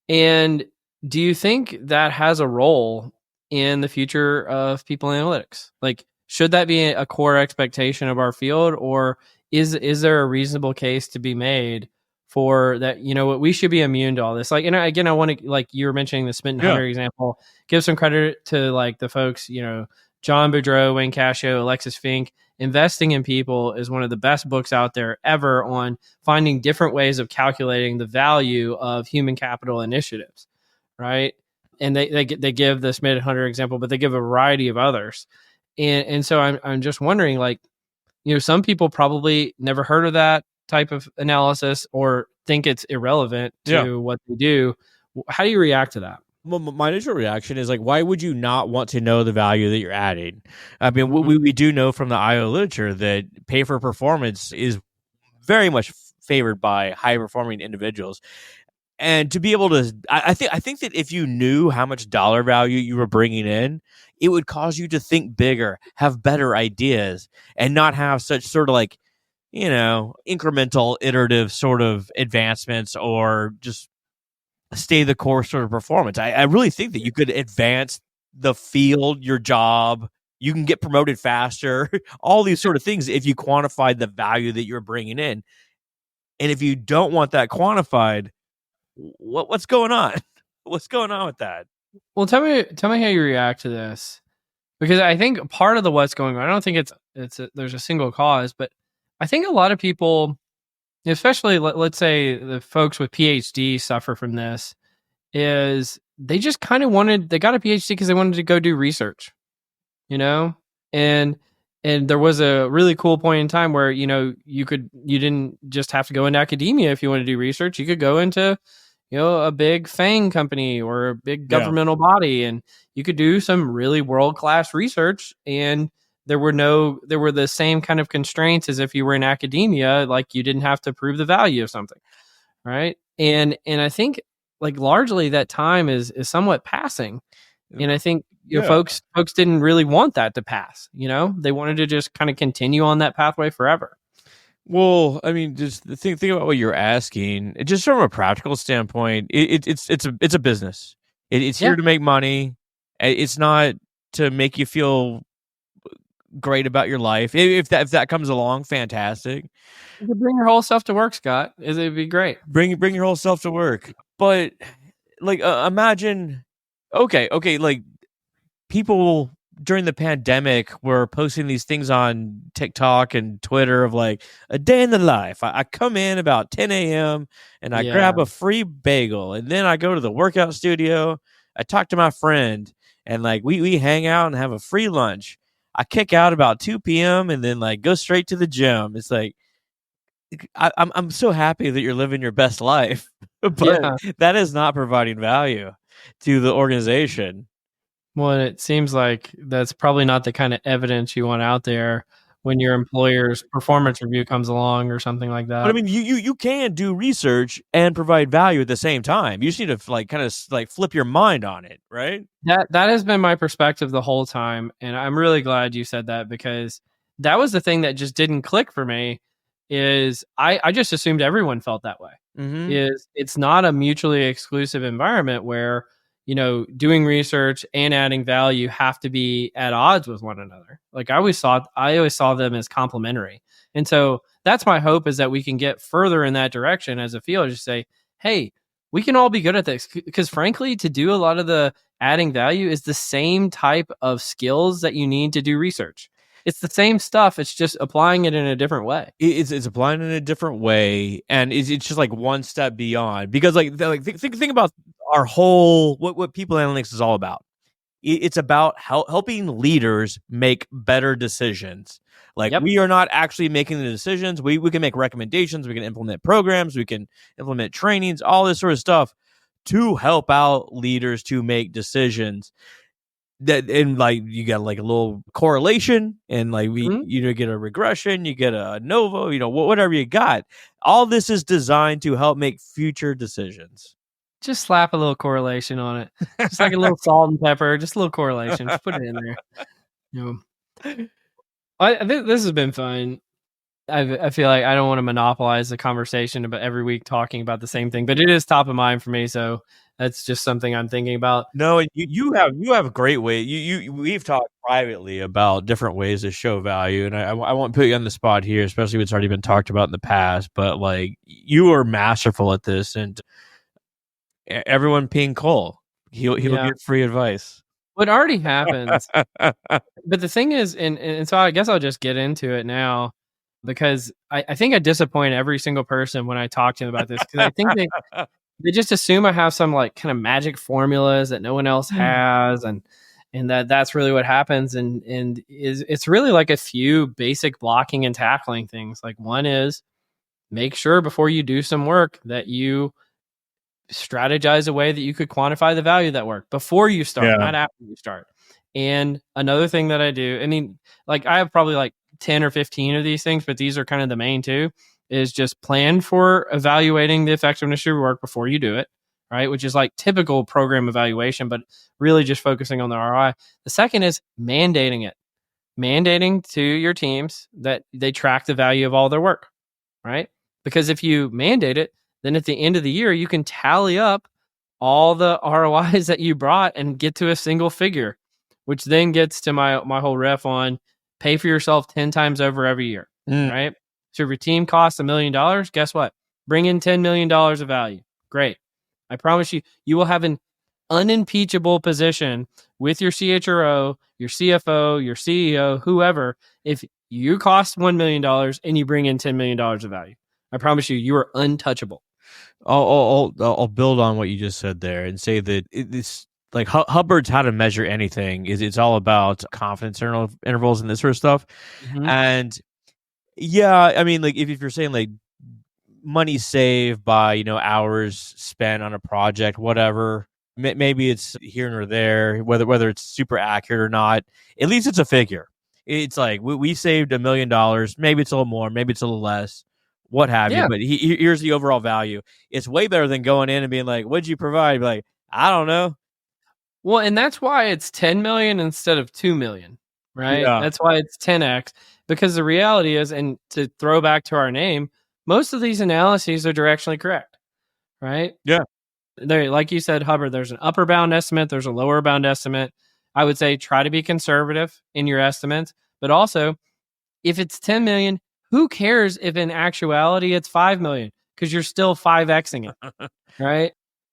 And do you think that has a role in the future of people analytics? Like, should that be a core expectation of our field, or is there a reasonable case to be made for that? We should be immune to all this. Like, and again, I want to, like you were mentioning the Smith and Hunter example, give some credit to like the folks, John Boudreau, Wayne Cascio, Alexis Fink. Investing in People is one of the best books out there ever on finding different ways of calculating the value of human capital initiatives, right? And they give the Smith Hunter example, but they give a variety of others. And so I'm just wondering, like, some people probably never heard of that type of analysis or think it's irrelevant to what they do. How do you react to that? Well, my initial reaction is like, why would you not want to know the value that you're adding? I mean, we do know from the IO literature that pay for performance is very much favored by high performing individuals. And to be able to, I think that if you knew how much dollar value you were bringing in, it would cause you to think bigger, have better ideas, and not have such sort of like, incremental, iterative sort of advancements or just stay the course sort of performance. I really think that you could advance the field, your job. You can get promoted faster, all these sort of things if you quantified the value that you're bringing in. And if you don't want that quantified, what's going on? What's going on with that? Well, tell me how you react to this, because I think part of the what's going on, I don't think there's a single cause, but I think a lot of people, especially let's say the folks with PhD suffer from this, is they just kind of they got a PhD because they wanted to go do research, and there was a really cool point in time where, you didn't just have to go into academia if you want to do research. You could go into, a big FANG company or a big governmental body, and you could do some really world-class research. And there were the same kind of constraints as if you were in academia, like you didn't have to prove the value of something. Right. And I think like largely that time is somewhat passing. And I think folks didn't really want that to pass. They wanted to just kind of continue on that pathway forever. Well, I mean, just think about what you're asking. Just from a practical standpoint, it's a business. It's here to make money. It's not to make you feel great about your life. If that comes along, fantastic. You could bring your whole self to work, Scott. It'd be great. Bring your whole self to work. But like, imagine, okay, like people during the pandemic were posting these things on TikTok and Twitter of like a day in the life. I come in about 10 a.m. and I grab a free bagel, and then I go to the workout studio. I talk to my friend, and like we hang out and have a free lunch. I kick out about 2 p.m. and then like go straight to the gym. It's like, I'm so happy that you're living your best life, but that is not providing value to the organization. Well, it seems like that's probably not the kind of evidence you want out there when your employer's performance review comes along or something like that. But I mean, you can do research and provide value at the same time. You just need to like kind of like flip your mind on it, right? That has been my perspective the whole time, and I'm really glad you said that, because that was the thing that just didn't click for me. Is I just assumed everyone felt that way. Is it's not a mutually exclusive environment where doing research and adding value have to be at odds with one another. Like I always saw them as complementary. And so that's my hope, is that we can get further in that direction as a field. Just say, hey, we can all be good at this, because frankly, to do a lot of the adding value is the same type of skills that you need to do research. It's the same stuff. It's just applying it in a different way. It's applying it in a different way, and it's just like one step beyond. Because think about our whole what people analytics is all about. It's about helping leaders make better decisions. Like we are not actually making the decisions. We can make recommendations. We can implement programs. We can implement trainings. All this sort of stuff to help out leaders to make decisions. That, and like you got like a little correlation, and like you get a regression, you get a ANOVA, whatever you got. All this is designed to help make future decisions. Just slap a little correlation on it, just like a little salt and pepper, just a little correlation. Just put it in there. This has been fun. I feel like I don't want to monopolize the conversation about every week talking about the same thing, but it is top of mind for me. So that's just something I'm thinking about. No, and you have a great way. We've talked privately about different ways to show value, and I won't put you on the spot here, especially if it's already been talked about in the past. But like you are masterful at this, and everyone ping Cole. He'll get free advice. What already happens. But the thing is, and so I guess I'll just get into it now because I think I disappoint every single person when I talk to them about this because I think they just assume I have some like kind of magic formulas that no one else has, and that's really what happens. And it's really like a few basic blocking and tackling things. Like one is make sure before you do some work that you strategize a way that you could quantify the value of that work before you start, Yeah. not after you start. And another thing that I do, I mean, like I have probably like 10 or 15 of these things, but these are kind of the main two, is just plan for evaluating the effectiveness of your work before you do it, right? Which is like typical program evaluation, but really just focusing on the ROI. The second is mandating to your teams that they track the value of all their work, right? Because if you mandate it, then at the end of the year, you can tally up all the ROIs that you brought and get to a single figure, which then gets to my whole ref on pay for yourself 10 times over every year, right? So if your team costs $1 million, guess what? Bring in $10 million of value. Great. I promise you, you will have an unimpeachable position with your CHRO, your CFO, your CEO, whoever, if you cost $1 million and you bring in $10 million of value. I promise you, you are untouchable. I'll build on what you just said there and say that it's like Hubbard's How to Measure Anything is it's all about confidence intervals and this sort of stuff. Mm-hmm. And yeah, I mean, like if you're saying like money saved by hours spent on a project, whatever, maybe it's here or there, whether it's super accurate or not. At least it's a figure. It's like we saved $1 million. Maybe it's a little more, maybe it's a little less, what have you. Yeah. But here's the overall value. It's way better than going in and being like, "What'd you provide?" Be like, I don't know. Well, and that's why it's 10 million instead of 2 million, right? Yeah. That's why it's 10x, because the reality is, and to throw back to our name, most of these analyses are directionally correct, right? Yeah. There, like you said, Hubbard, there's an upper bound estimate, there's a lower bound estimate. I would say try to be conservative in your estimates, but also if it's 10 million, who cares if in actuality it's 5 million? Because you're still 5xing it, right?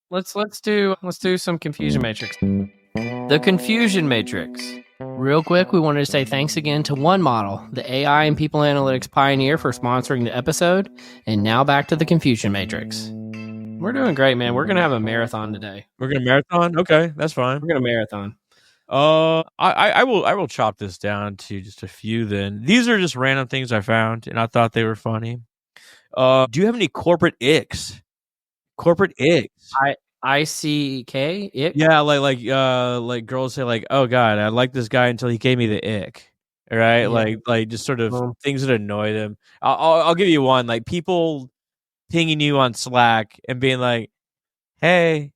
Let's do some confusion matrix. The confusion matrix. Real quick, we wanted to say thanks again to One Model, the AI and people analytics pioneer, for sponsoring the episode. And now back to the confusion matrix. We're doing great, man. We're gonna have a marathon today. We're gonna marathon. Okay, that's fine. We're gonna marathon. I will chop this down to just a few. Then these are just random things I found, and I thought they were funny. Do you have any corporate icks? Corporate icks. ICK? Ick? Yeah, like girls say like, "Oh God, I like this guy until he gave me the ick." Right? Yeah. Like just sort of things that annoy them. I'll give you one. Like people pinging you on Slack and being like, "Hey,"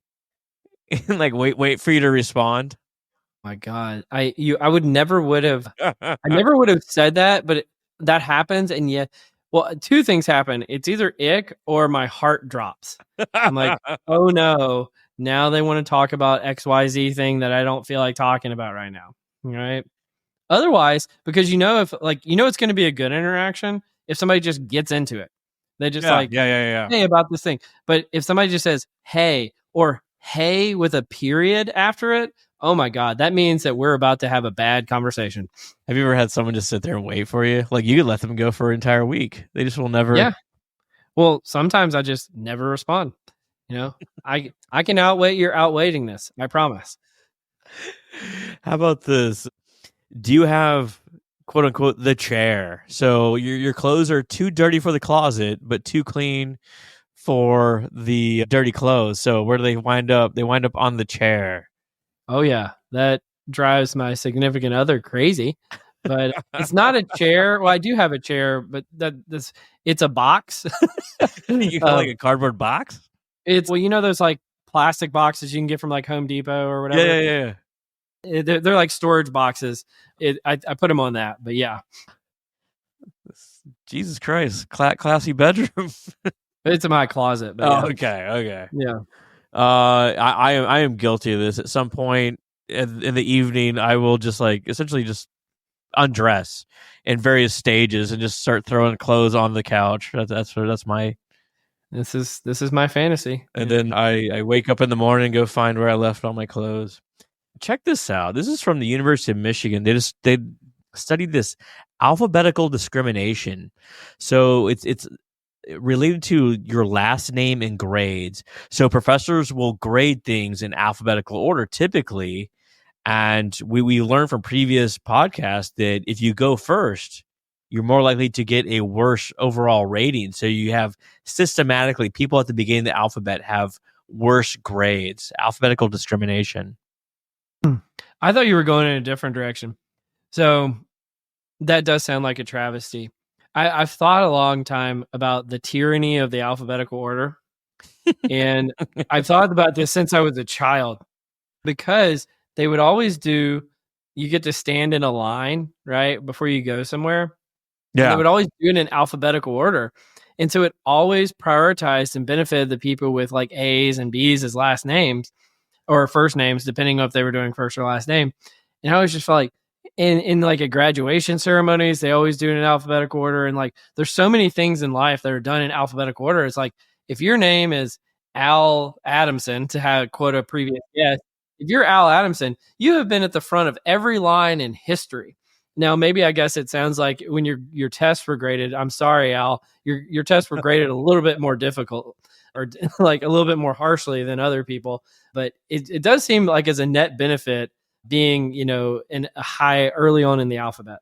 and like wait for you to respond. My God, I would never have said that, but that happens, and yet, well, two things happen. It's either ick or my heart drops. I'm like, oh no, now they want to talk about XYZ thing that I don't feel like talking about right now. Right? Otherwise, because if it's going to be a good interaction if somebody just gets into it. They just yeah. hey, about this thing. But if somebody just says hey or hey with a period after it, oh my God, that means that we're about to have a bad conversation. Have you ever had someone just sit there and wait for you? Like you could let them go for an entire week. They just will never. Yeah. Well, sometimes I just never respond. I can outwait your outwaiting this. I promise. How about this? Do you have quote unquote the chair? So your clothes are too dirty for the closet, but too clean for the dirty clothes. So where do they wind up? They wind up on the chair. Oh yeah, that drives my significant other crazy. But it's not a chair. Well, I do have a chair, but it's a box. You got like a cardboard box? It's those like plastic boxes you can get from like Home Depot or whatever. Yeah. They're like storage boxes. I put them on that, but yeah. Jesus Christ, classy bedroom. It's in my closet. But oh, yeah. Okay. Yeah. I am guilty of this. At some point in the evening, I will just essentially just undress in various stages and just start throwing clothes on the couch. That's my. This is my fantasy. And then I wake up in the morning and go find where I left all my clothes. check this out. This is from the University of Michigan. They studied this alphabetical discrimination. So it's related to your last name and grades. So professors will grade things in alphabetical order typically. And we learned from previous podcasts that if you go first, you're more likely to get a worse overall rating. So you have systematically people at the beginning of the alphabet have worse grades, alphabetical discrimination. I thought you were going in a different direction. So that does sound like a travesty. I've thought a long time about the tyranny of the alphabetical order. And I've thought about this since I was a child, because they would always do, you get to stand in a line, right, before you go somewhere. And they would always do it in alphabetical order. And so it always prioritized and benefited the people with like A's and B's as last names or first names, depending on if they were doing first or last name. And I always just felt like in like a graduation ceremonies, they always do it in alphabetical order. And like there's so many things in life that are done in alphabetical order. It's like if your name is Al Adamson, to have quote a previous guest, if you're Al Adamson, you have been at the front of every line in history. Now, maybe I guess it sounds like when your tests were graded, I'm sorry, Al, your tests were graded a little bit more difficult or like a little bit more harshly than other people. But it does seem like as a net benefit being, in a high early on in the alphabet.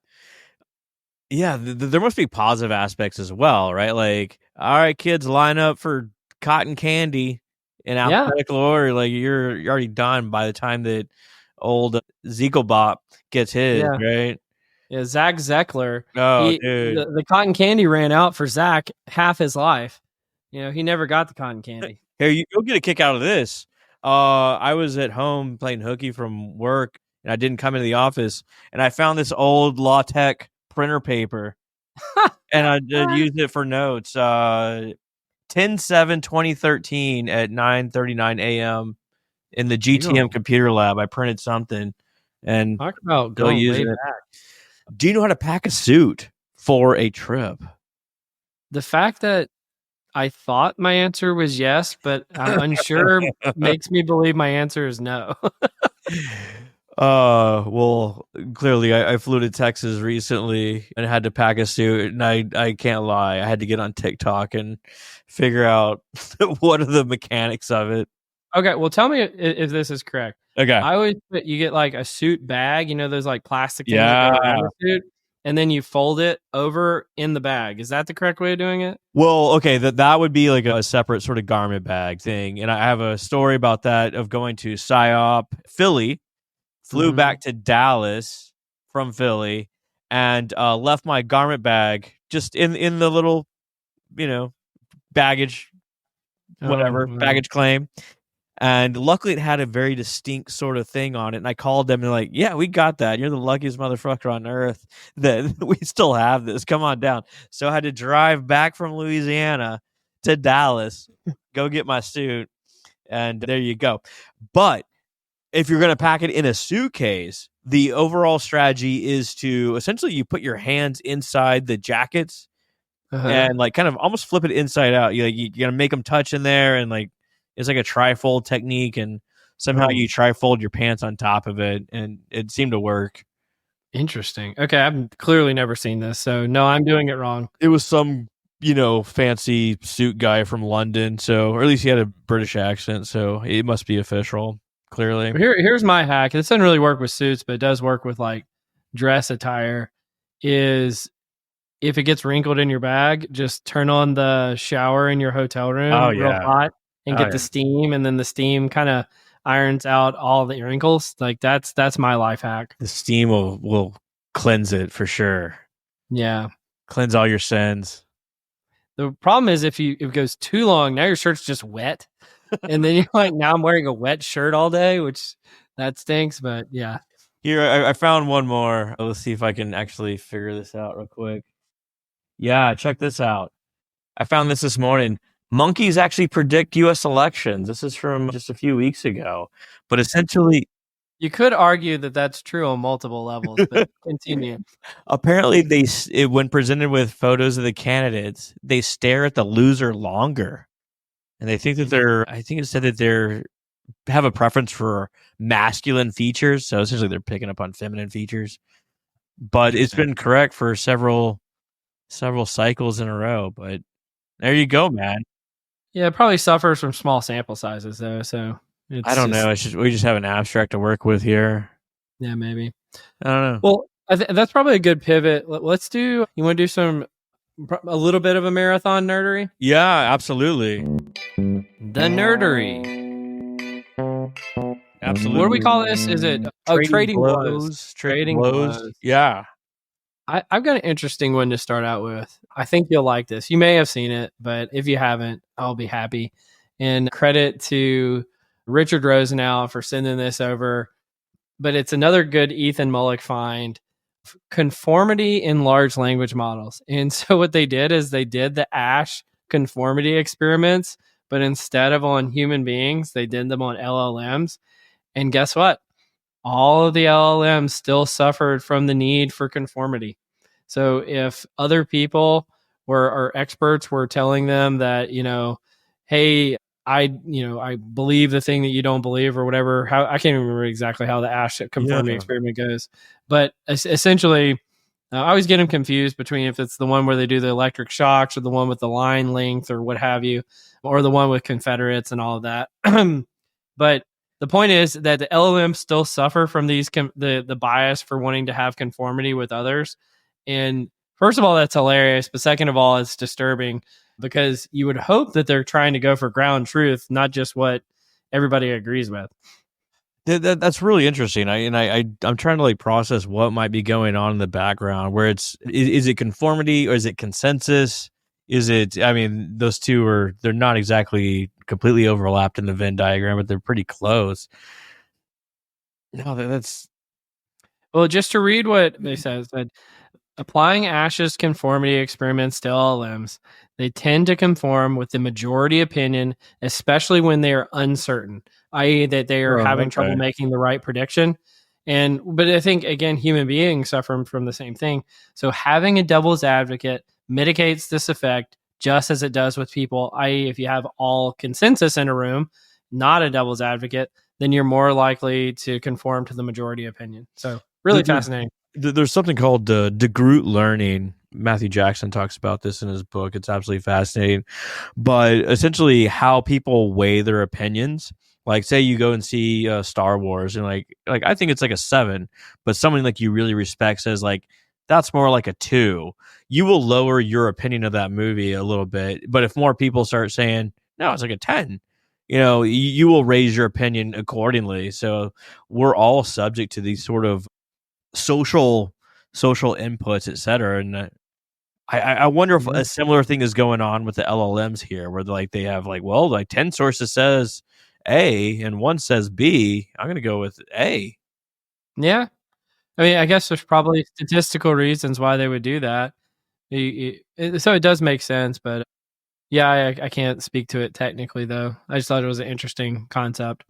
Yeah, there must be positive aspects as well, right? Like, all right, kids, line up for cotton candy in alphabetical order. Like, you're already done by the time that old Zeekelbop gets his, right? Yeah, Zach Zeckler. Oh, dude. The cotton candy ran out for Zach half his life. He never got the cotton candy. Hey, you'll get a kick out of this. I was at home playing hooky from work, and I didn't come into the office, and I found this old LaTeX printer paper, and I used it for notes. 10/7/2013 at 9:39 a.m. in the GTM computer lab. I printed something, and talk about still using it. Do you know how to pack a suit for a trip? The fact that I thought my answer was yes, but I'm unsure makes me believe my answer is no. Well, clearly I flew to Texas recently and had to pack a suit, and I can't lie, I had to get on TikTok and figure out what are the mechanics of it. Okay, well, tell me if this is correct. Okay. I always you get like a suit bag, those like plastic things that go around the suit, and then you fold it over in the bag. Is that the correct way of doing it? Well, okay, that would be like a separate sort of garment bag thing, and I have a story about that of going to PsyOp Philly. Flew back to Dallas from Philly and left my garment bag just in the little, baggage, baggage claim. And luckily it had a very distinct sort of thing on it. And I called them and they're like, yeah, we got that. You're the luckiest motherfucker on earth that we still have this. Come on down. So I had to drive back from Louisiana to Dallas, go get my suit. And there you go. But if you're going to pack it in a suitcase, the overall strategy is to essentially you put your hands inside the jackets and like kind of almost flip it inside out. You got to make them touch in there, and like it's like a trifold technique, and somehow you trifold your pants on top of it, and it seemed to work. Interesting. Okay, I've clearly never seen this, so no, I'm doing it wrong. It was some fancy suit guy from London, or at least he had a British accent, so it must be official. Clearly. Here's my hack. This doesn't really work with suits, but it does work with like dress attire. Is if it gets wrinkled in your bag, just turn on the shower in your hotel room real hot and get the steam, and then the steam kind of irons out all the wrinkles. Like that's my life hack. The steam will cleanse it for sure. Yeah. Cleanse all your sins. The problem is if it goes too long, now your shirt's just wet. And then you're like, now I'm wearing a wet shirt all day, which that stinks. But yeah. Here, I found one more. Let's see if I can actually figure this out real quick. Yeah, check this out. I found this morning. Monkeys actually predict U.S. elections. This is from just a few weeks ago. But essentially, you could argue that that's true on multiple levels, but continue. Apparently, when presented with photos of the candidates, they stare at the loser longer. And they think that I think it said that they're have a preference for masculine features. So essentially they're picking up on feminine features. But it's been correct for several cycles in a row. But there you go, man. Yeah, it probably suffers from small sample sizes though. So I it's don't just, know. We just have an abstract to work with here. yeah, maybe. I don't know. Well, that's probably a good pivot. Let's do, you want to do a little bit of a marathon nerdery? Yeah, absolutely. The nerdery. Absolutely. What do we call this? Is it trading blows? Trading blows. Yeah. I've got an interesting one to start out with. I think you'll like this. You may have seen it, but if you haven't, I'll be happy. And credit to Richard Rosenau for sending this over. But it's another good Ethan Mullick find. Conformity in large language models. And so what they did is they did the ASH conformity experiments, but instead of on human beings, they did them on LLMs. And guess what? All of the LLMs still suffered from the need for conformity. So if other people or experts were telling them that, hey, I believe the thing that you don't believe or whatever, how I can't remember exactly how the ASH conformity experiment goes, but essentially, I always get them confused between if it's the one where they do the electric shocks or the one with the line length or what have you, or the one with Confederates and all of that. But the point is that the LLMs still suffer from the bias for wanting to have conformity with others. And first of all, that's hilarious. But second of all, it's disturbing because you would hope that they're trying to go for ground truth, not just what everybody agrees with. That's really interesting. I'm trying to like process what might be going on in the background. Where is it conformity or is it consensus? Is it? I mean, those two they're not exactly completely overlapped in the Venn diagram, but they're pretty close. No, that's well. Just to read what they said. Applying ASH's conformity experiments to LLMs, they tend to conform with the majority opinion, especially when they are uncertain, i.e., that they are having trouble making the right prediction. But I think, again, human beings suffer from the same thing. So having a devil's advocate mitigates this effect just as it does with people, i.e., if you have all consensus in a room, not a devil's advocate, then you're more likely to conform to the majority opinion. So really fascinating. There's something called DeGroot learning. Matthew Jackson talks about this in his book. It's absolutely fascinating. But essentially, how people weigh their opinions. Like, say you go and see Star Wars, and like I think it's like a 7, but someone like you really respect says like that's more like a 2. You will lower your opinion of that movie a little bit. But if more people start saying no, it's like a 10, you will raise your opinion accordingly. So we're all subject to these sort of social inputs, etc. And I wonder if a similar thing is going on with the LLMs here, where they have well, like 10 sources says A and 1 says B. I'm going to go with A. Yeah, I mean, I guess there's probably statistical reasons why they would do that. So it does make sense, but yeah, I can't speak to it technically though. I just thought it was an interesting concept.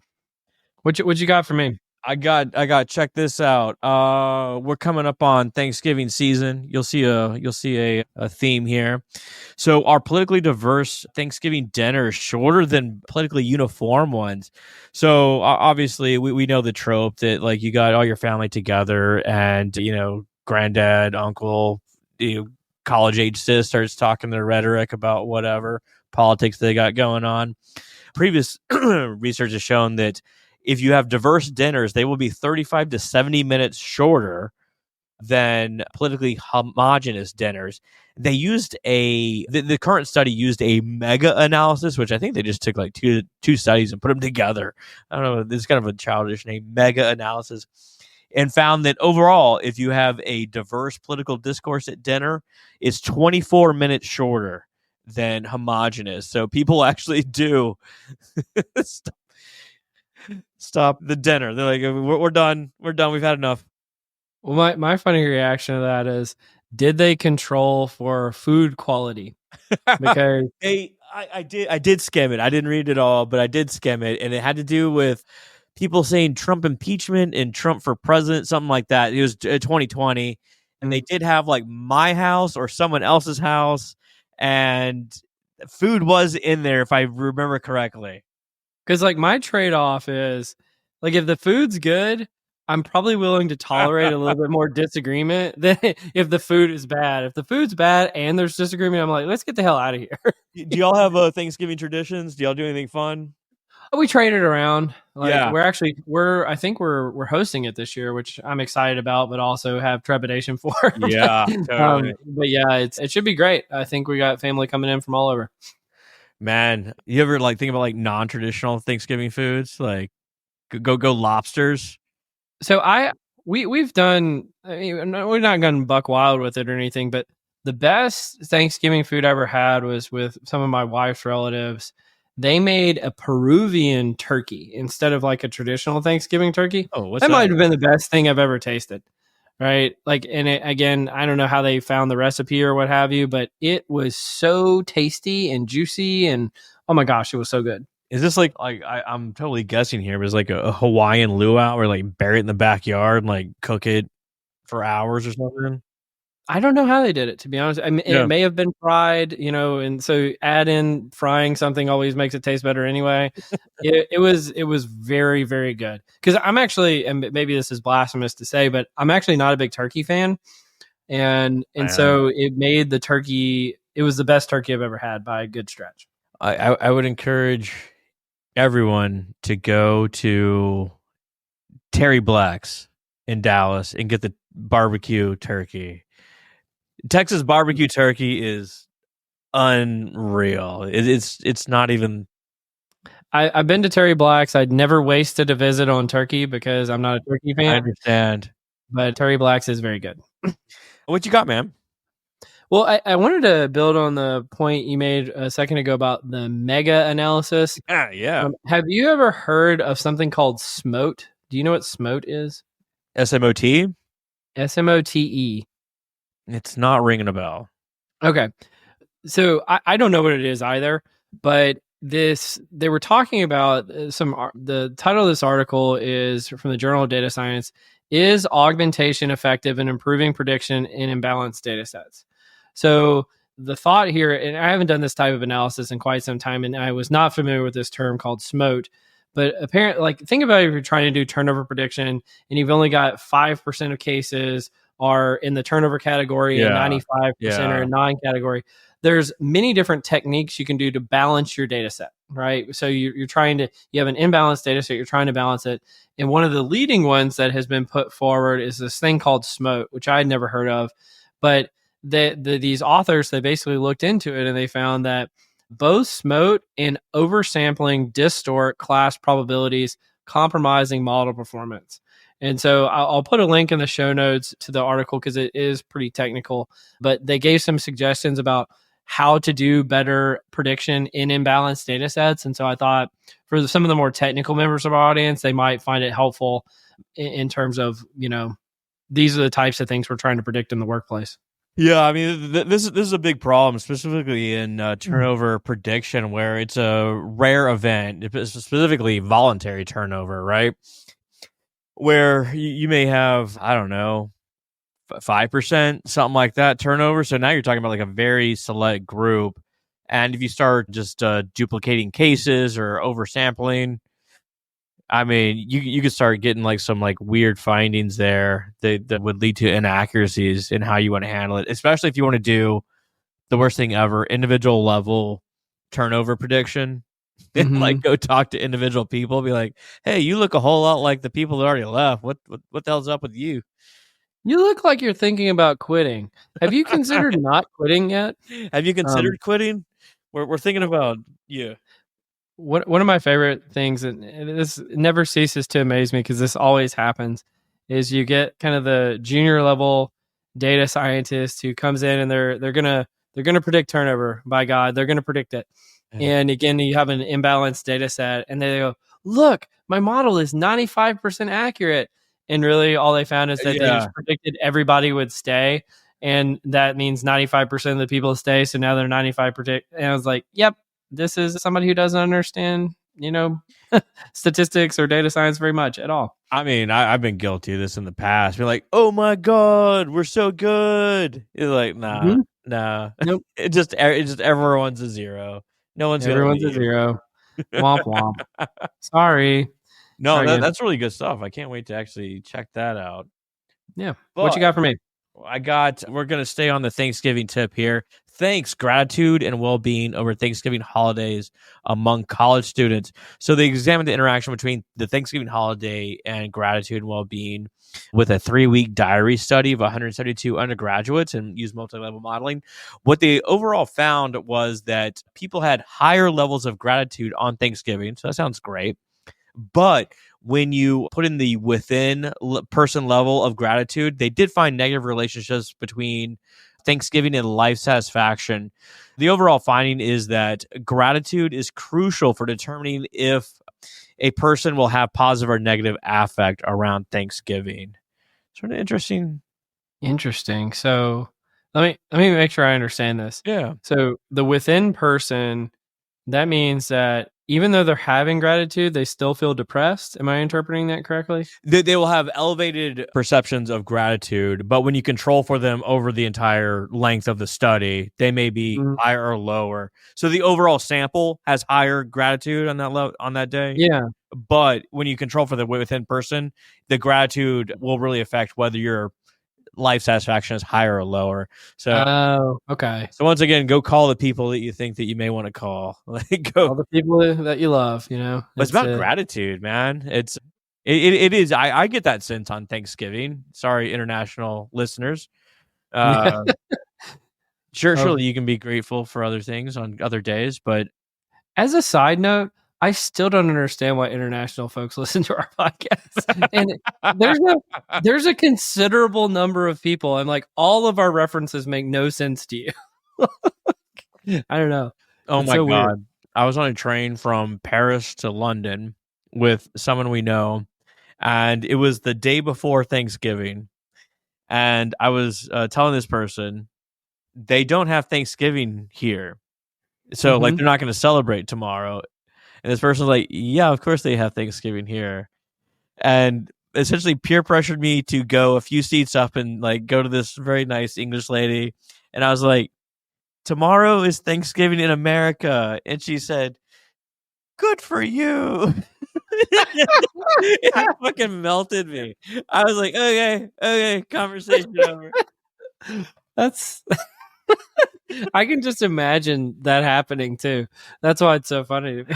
What you got for me? I got check this out. We're coming up on Thanksgiving season. You'll see a theme here. So our politically diverse Thanksgiving dinner is shorter than politically uniform ones. So obviously we know the trope that like you got all your family together and granddad, uncle, college age sis starts talking their rhetoric about whatever politics they got going on. Previous research has shown that if you have diverse dinners, they will be 35 to 70 minutes shorter than politically homogenous dinners. They used the current study used a mega analysis, which I think they just took like two studies and put them together. I don't know. This is kind of a childish name, mega analysis, and found that overall, if you have a diverse political discourse at dinner, it's 24 minutes shorter than homogenous. So people actually do stop the dinner. They're like, we're done. We're done. We've had enough. Well, my funny reaction to that is, did they control for food quality? Because I did skim it. I didn't read it all, but I did skim it, and it had to do with people saying Trump impeachment and Trump for president, something like that. It was 2020, and they did have like my house or someone else's house, and food was in there if I remember correctly. Because like my trade off is like if the food's good, I'm probably willing to tolerate a little bit more disagreement than if the food is bad. If the food's bad and there's disagreement, I'm like, let's get the hell out of here. Do y'all have Thanksgiving traditions? Do y'all do anything fun? We trade it around. Like Yeah. I think we're hosting it this year, which I'm excited about, but also have trepidation for. Yeah, totally. But yeah, it should be great. I think we got family coming in from all over. Man, you ever like think about like non-traditional Thanksgiving foods? Like go lobsters. So we've done. I mean, we're not going buck wild with it or anything, but the best Thanksgiving food I ever had was with some of my wife's relatives. They made a Peruvian turkey instead of like a traditional Thanksgiving turkey. Oh, what's That that? might have been the best thing I've ever tasted. Right. Like, and it, again, I don't know how they found the recipe or what have you, but it was so tasty and juicy. And oh my gosh, it was so good. Is this like I'm totally guessing here, but it's like a Hawaiian luau where like bury it in the backyard and like cook it for hours or something? I don't know how they did it, to be honest. I mean, Yeah. it may have been fried, and so add in frying something always makes it taste better anyway. It was very, very good. Because I'm actually, and maybe this is blasphemous to say, but I'm actually not a big turkey fan, and so it made the turkey. It was the best turkey I've ever had by a good stretch. I would encourage everyone to go to Terry Black's in Dallas and get the barbecue turkey. Texas barbecue turkey is unreal. It's not even. I've been to Terry Black's. I'd never wasted a visit on turkey because I'm not a turkey I fan, understand. but Terry Black's is very good. What you got, man? Well, I wanted to build on the point you made a second ago about the mega analysis. Yeah. Have you ever heard of something called SMOTE? Do you know what SMOTE is? SMOT? SMOTE. It's not ringing a bell. Okay. So I don't know what it is either, but they were talking about the title of this article is from the Journal of Data Science. Is augmentation effective in improving prediction in imbalanced data sets? So the thought here, and I haven't done this type of analysis in quite some time, and I was not familiar with this term called SMOTE. But apparently, like think about it, if you're trying to do turnover prediction and you've only got 5% of cases are in the turnover category and 95% are in non-category. There's many different techniques you can do to balance your data set, right? So you have an imbalanced data set, you're trying to balance it. And one of the leading ones that has been put forward is this thing called SMOTE, which I had never heard of. But these authors, they basically looked into it and they found that both SMOTE and oversampling distort class probabilities, compromising model performance. And so I'll put a link in the show notes to the article because it is pretty technical, but they gave some suggestions about how to do better prediction in imbalanced data sets. And so I thought for some of the more technical members of our audience, they might find it helpful in terms of, these are the types of things we're trying to predict in the workplace. Yeah, I mean, this is a big problem, specifically in turnover prediction, where it's a rare event, specifically voluntary turnover, right? Where you may have, I don't know, 5%, something like that turnover. So now you're talking about like a very select group. And if you start just duplicating cases or oversampling, I mean, you could start getting like some like weird findings there that would lead to inaccuracies in how you want to handle it, especially if you want to do the worst thing ever, individual level turnover prediction. And like go talk to individual people, be like, hey, you look a whole lot like the people that already left. What the hell's up with you? You look like you're thinking about quitting. Have you considered not quitting yet? Have you considered quitting? We're thinking about you. One of my favorite things, and this never ceases to amaze me because this always happens, is you get kind of the junior level data scientist who comes in and they're gonna predict turnover. By God, they're gonna predict it. And again, you have an imbalanced data set, and they go, "Look, my model is 95% accurate." And really, all they found is that they just predicted everybody would stay, and that means 95% of the people stay. So now they're 95%. And I was like, "Yep, this is somebody who doesn't understand, statistics or data science very much at all." I mean, I've been guilty of this in the past. Be like, oh my God, we're so good. It's like, nah. Nope. It just everyone's a zero. No one's Everyone's gonna a zero. Womp womp. Sorry. No, Try again. that's really good stuff. I can't wait to actually check that out. Yeah. What you But got for me? we're going to stay on the Thanksgiving tip here. Thanks, gratitude, and well being over Thanksgiving holidays among college students. So they examined the interaction between the Thanksgiving holiday and gratitude and well being with a 3-week diary study of 172 undergraduates and used multi level modeling. What they overall found was that people had higher levels of gratitude on Thanksgiving. So that sounds great. But when you put in the within person level of gratitude, they did find negative relationships between Thanksgiving and life satisfaction. The overall finding is that gratitude is crucial for determining if a person will have positive or negative affect around Thanksgiving. Sort of interesting. Interesting. So let me make sure I understand this. Yeah. So the within person, that means that even though they're having gratitude, they still feel depressed. Am I interpreting that correctly? They will have elevated perceptions of gratitude, but when you control for them over the entire length of the study, they may be higher or lower. So the overall sample has higher gratitude on that day. Yeah. But when you control for the within person, the gratitude will really affect whether your life satisfaction is higher or lower. So, okay. So once again, go call the people that you think that you may want to call. All the people that you love, you know. It's about gratitude, man. It is. I get that sense on Thanksgiving. Sorry, international listeners. Surely you can be grateful for other things on other days, but as a side note, I still don't understand why international folks listen to our podcast. And there's a considerable number of people, and like all of our references make no sense to you. I don't know. Oh it's my so God. weird. I was on a train from Paris to London with someone we know, and it was the day before Thanksgiving. And I was telling this person, they don't have Thanksgiving here. So, like, they're not going to celebrate tomorrow. And this person's like, yeah, of course they have Thanksgiving here. And essentially peer pressured me to go a few seats up and, like, go to this very nice English lady. And I was like, tomorrow is Thanksgiving in America. And she said, good for you. It fucking melted me. I was like, okay, conversation over. That's I can just imagine that happening too. That's why it's so funny to me.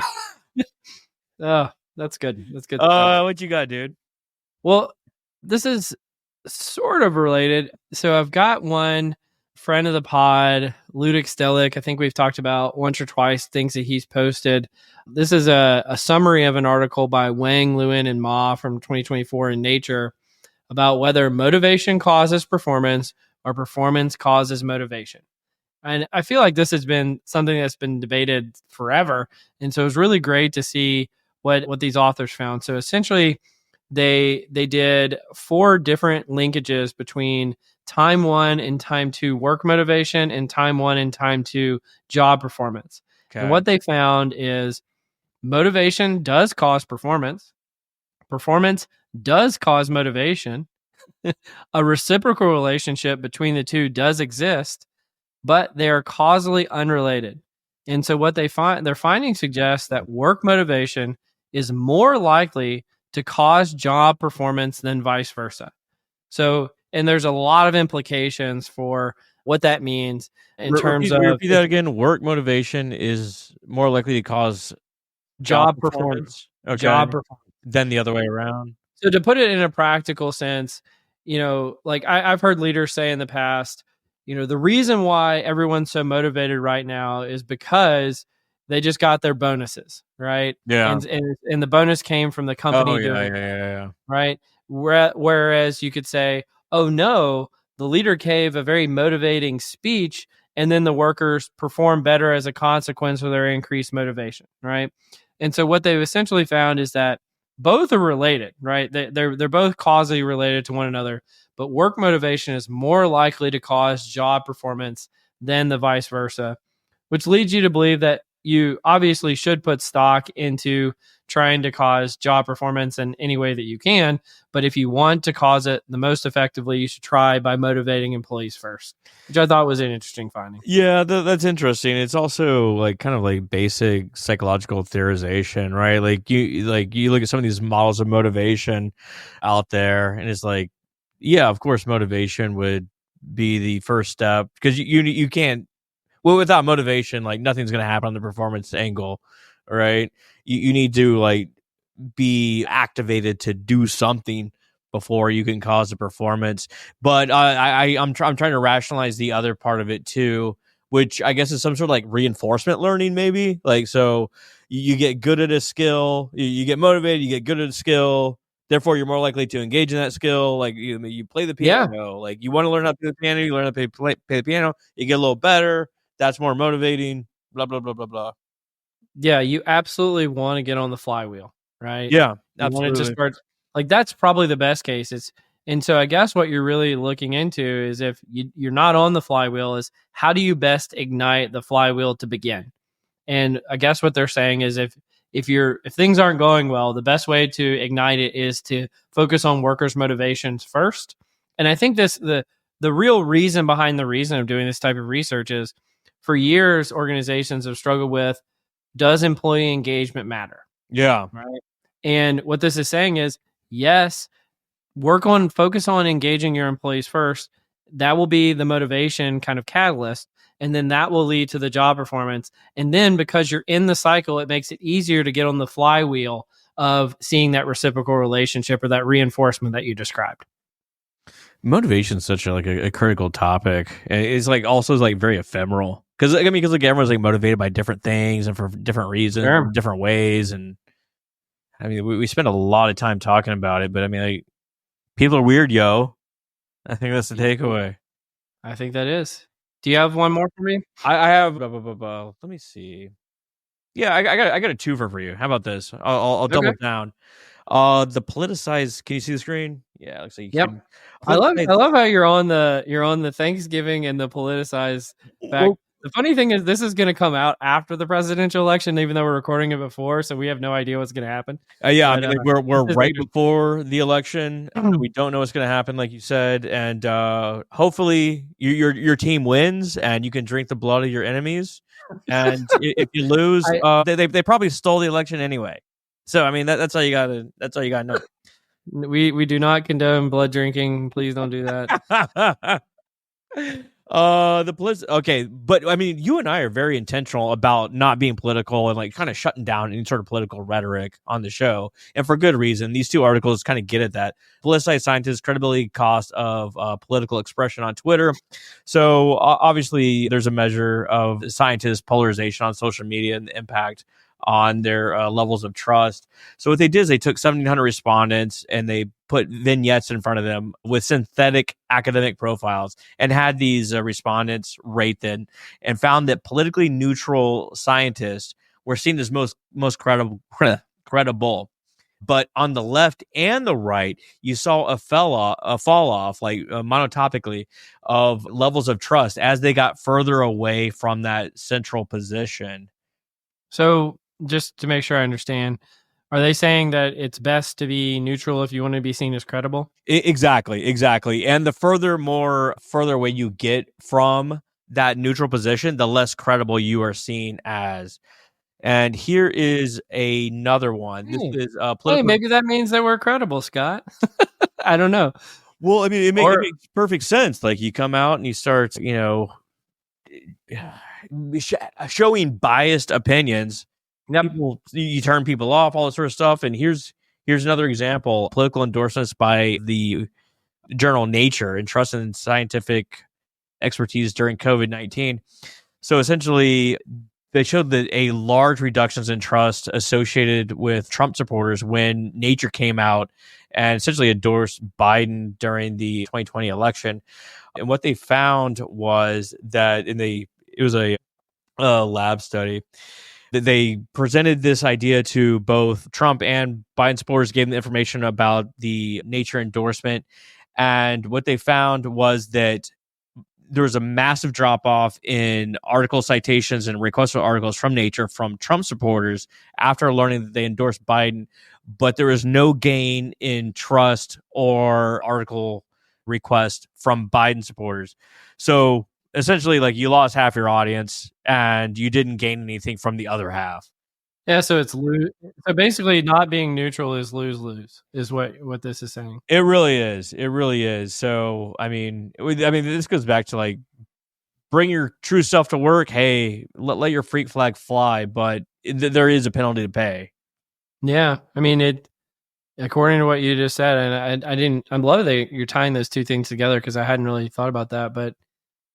Oh, that's good. That's good. What you got, dude? Well, this is sort of related. So I've got one friend of the pod, Ludic Stellick. I think we've talked about once or twice things that he's posted. This is a summary of an article by Wang, Lewin, and Ma from 2024 in Nature about whether motivation causes performance or performance causes motivation. And I feel like this has been something that's been debated forever. And so it was really great to see what these authors found. So essentially, they did 4 different linkages between time 1 and time 2 work motivation and time 1 and time 2 job performance. Okay. And what they found is motivation does cause performance. Performance does cause motivation. A reciprocal relationship between the two does exist, but they are causally unrelated. And so what their findings suggest that work motivation is more likely to cause job performance than vice versa. So, and there's a lot of implications for what that means in terms of repeat that again. Work motivation is more likely to cause job performance. Okay. Job performance than the other way around. So to put it in a practical sense, like I've heard leaders say in the past, the reason why everyone's so motivated right now is because they just got their bonuses, right? Yeah. And the bonus came from the company doing it. Yeah. Right? Whereas you could say, oh no, the leader gave a very motivating speech and then the workers perform better as a consequence of their increased motivation, right? And so what they've essentially found is that both are related, right? They're both causally related to one another, but work motivation is more likely to cause job performance than the vice versa, which leads you to believe that, you obviously should put stock into trying to cause job performance in any way that you can. But if you want to cause it the most effectively, you should try by motivating employees first, which I thought was an interesting finding. Yeah, that's interesting. It's also like kind of like basic psychological theorization, right? Like you look at some of these models of motivation out there, and it's like, yeah, of course, motivation would be the first step because you can't. Well, without motivation, like nothing's going to happen on the performance angle, right? You need to like be activated to do something before you can cause a performance. But I'm trying to rationalize the other part of it too, which I guess is some sort of like reinforcement learning, maybe. Like, so you get good at a skill, you get motivated, you get good at a skill. Therefore, you're more likely to engage in that skill. Like you play the Yeah. piano, like you want to learn how to play the piano, you learn how to play the piano, you get a little better. That's more motivating. Blah blah blah blah blah. Yeah, you absolutely want to get on the flywheel, right? Yeah, You want it to absolutely. start like that's probably the best case. And so I guess what you're really looking into is if you're not on the flywheel, is how do you best ignite the flywheel to begin? And I guess what they're saying is if things aren't going well, the best way to ignite it is to focus on workers' motivations first. And I think the real reason behind the reason of doing this type of research is for years organizations have struggled with, does employee engagement matter? Yeah. Right. And what this is saying is, yes, focus on engaging your employees first. That will be the motivation kind of catalyst. And then that will lead to the job performance. And then because you're in the cycle, it makes it easier to get on the flywheel of seeing that reciprocal relationship or that reinforcement that you described. Motivation is such a critical topic. And it's like also like very ephemeral because because like everyone's like motivated by different things and for different reasons, Sure. different ways. And I mean, we spend a lot of time talking about it, but I mean, like people are weird, yo. I think that's the takeaway. I think that is. Do you have one more for me? I have. Let me see. Yeah, I got a twofer for you. How about this? I'll double Okay. down. The politicized. Can you see the screen? Yeah, it looks like you Yep. can. I Politicized. love how you're on the Thanksgiving and the politicized back. Well, The funny thing is this is going to come out after the presidential election, even though we're recording it before, so we have no idea what's going to happen. yeah, I But mean, like we're this is right before the election. interesting. We don't know what's going to happen, like you said, and hopefully your team wins and you can drink the blood of your enemies. And if you lose, they probably stole the election anyway. So I mean that's all you gotta know. We do not condone blood drinking. Please don't do that. Okay, but I mean, you and I are very intentional about not being political and like kind of shutting down any sort of political rhetoric on the show, and for good reason. These two articles kind of get at that. Politicized scientists, credibility cost of political expression on Twitter. So obviously, there's a measure of scientists' polarization on social media and the impact on their levels of trust. So what they did is they took 1,700 respondents and they put vignettes in front of them with synthetic academic profiles and had these respondents rate them and found that politically neutral scientists were seen as most credible. But on the left and the right, you saw a fall off, like monotopically, of levels of trust as they got further away from that central position. So just to make sure I understand, are they saying that it's best to be neutral if you want to be seen as credible? Exactly. And the further away you get from that neutral position, the less credible you are seen as. And here is another one. This is Hey, political. maybe that means that we're credible, Scott. I don't know. Well, I mean, it Or makes perfect sense. Like you come out and you start, showing biased opinions. yep. You turn people off, all this sort of stuff. And here's another example: political endorsements by the journal Nature and trust in scientific expertise during COVID-19. So essentially, they showed that a large reductions in trust associated with Trump supporters when Nature came out and essentially endorsed Biden during the 2020 election. And what they found was that it was a lab study that they presented this idea to both Trump and Biden supporters, gave them information about the Nature endorsement. And what they found was that there was a massive drop off in article citations and requests for articles from Nature from Trump supporters after learning that they endorsed Biden, but there was no gain in trust or article request from Biden supporters. So essentially, like, you lost half your audience and you didn't gain anything from the other half. Yeah, so it's lose. So basically, not being neutral is lose is what this is saying. It really is. It really is. So I mean, this goes back to like, bring your true self to work. Hey, let your freak flag fly, but there is a penalty to pay. Yeah, I mean it. According to what you just said, and I didn't. I'm love that you're tying those two things together because I hadn't really thought about that, but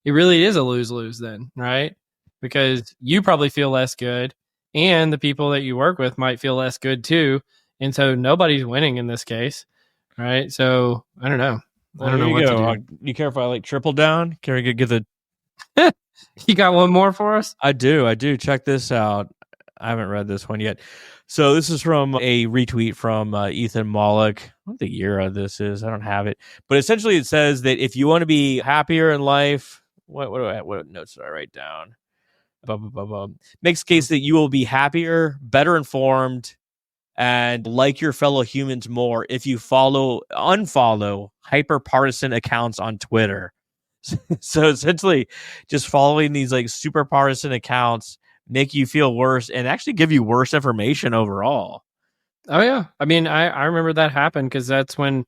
it really is a lose then, right? Because you probably feel less good, and the people that you work with might feel less good too, and so nobody's winning in this case, right? So I don't know. Well, I don't know what to do. You care if I like triple down? Can we get the? You got one more for us? I do. Check this out. I haven't read this one yet. So this is from a retweet from Ethan Mollick. I don't know the year of this is. I don't have it, but essentially it says that if you want to be happier in life, what notes did I write down? Makes case that you will be happier, better informed, and like your fellow humans more if you unfollow hyper partisan accounts on Twitter. So essentially, just following these like super partisan accounts make you feel worse and actually give you worse information overall. Oh yeah, I mean, I remember that happened because that's when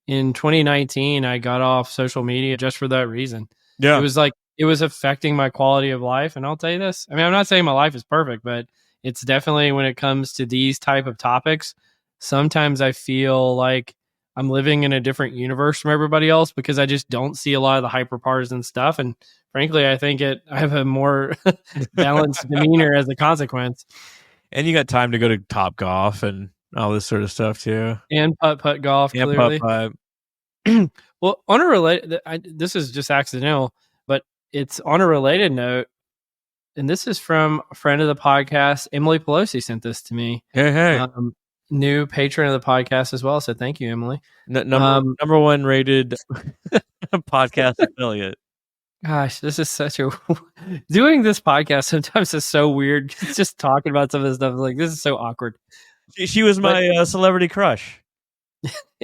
in 2019 I got off social media just for that reason. Yeah, It was like it was affecting my quality of life, and I'll tell you this. I mean, I'm not saying my life is perfect, but it's definitely when it comes to these type of topics, sometimes I feel like I'm living in a different universe from everybody else because I just don't see a lot of the hyper partisan stuff, and frankly, I think I have a more balanced demeanor as a consequence. and you got time to go to Top Golf and all this sort of stuff too. And putt golf, Yeah, clearly. putt. Well, on a related, this is just accidental, but it's on a related note, and this is from a friend of the podcast, Emily Pelosi sent this to me. Hey. New patron of the podcast as well. So thank you, Emily. Number one rated podcast affiliate. Gosh, this is such a doing this podcast sometimes is so weird. Just talking about some of this stuff, like this is so awkward. She was my celebrity crush.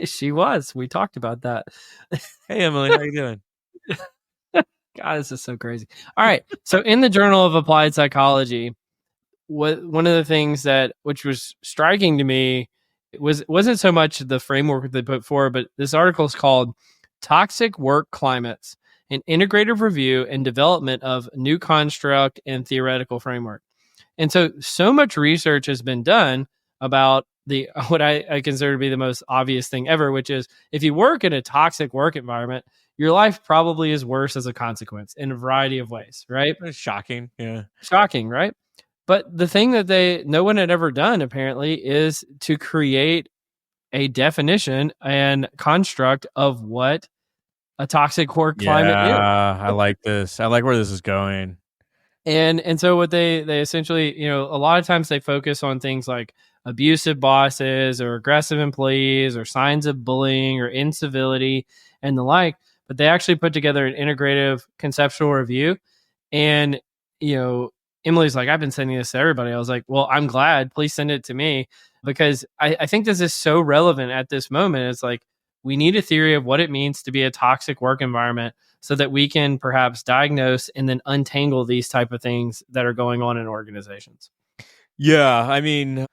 She was. We talked about that. Hey Emily, how you doing? God, this is so crazy. All right. So in the Journal of Applied Psychology, one of the things that which was striking to me wasn't so much the framework they put forward, but this article is called Toxic Work Climates, an integrative review and development of new construct and theoretical framework. And so much research has been done about the what I consider to be the most obvious thing ever, which is if you work in a toxic work environment, your life probably is worse as a consequence in a variety of ways, right? It's shocking. Yeah. Shocking, right? But the thing that no one had ever done apparently is to create a definition and construct of what a toxic work climate is. I like this. I like where this is going. And so what they essentially, a lot of times they focus on things like abusive bosses or aggressive employees or signs of bullying or incivility and the like, but they actually put together an integrative conceptual review. And, Emily's like, I've been sending this to everybody. I was like, well, I'm glad. Please send it to me because I think this is so relevant at this moment. It's like, we need a theory of what it means to be a toxic work environment so that we can perhaps diagnose and then untangle these type of things that are going on in organizations. Yeah. I mean,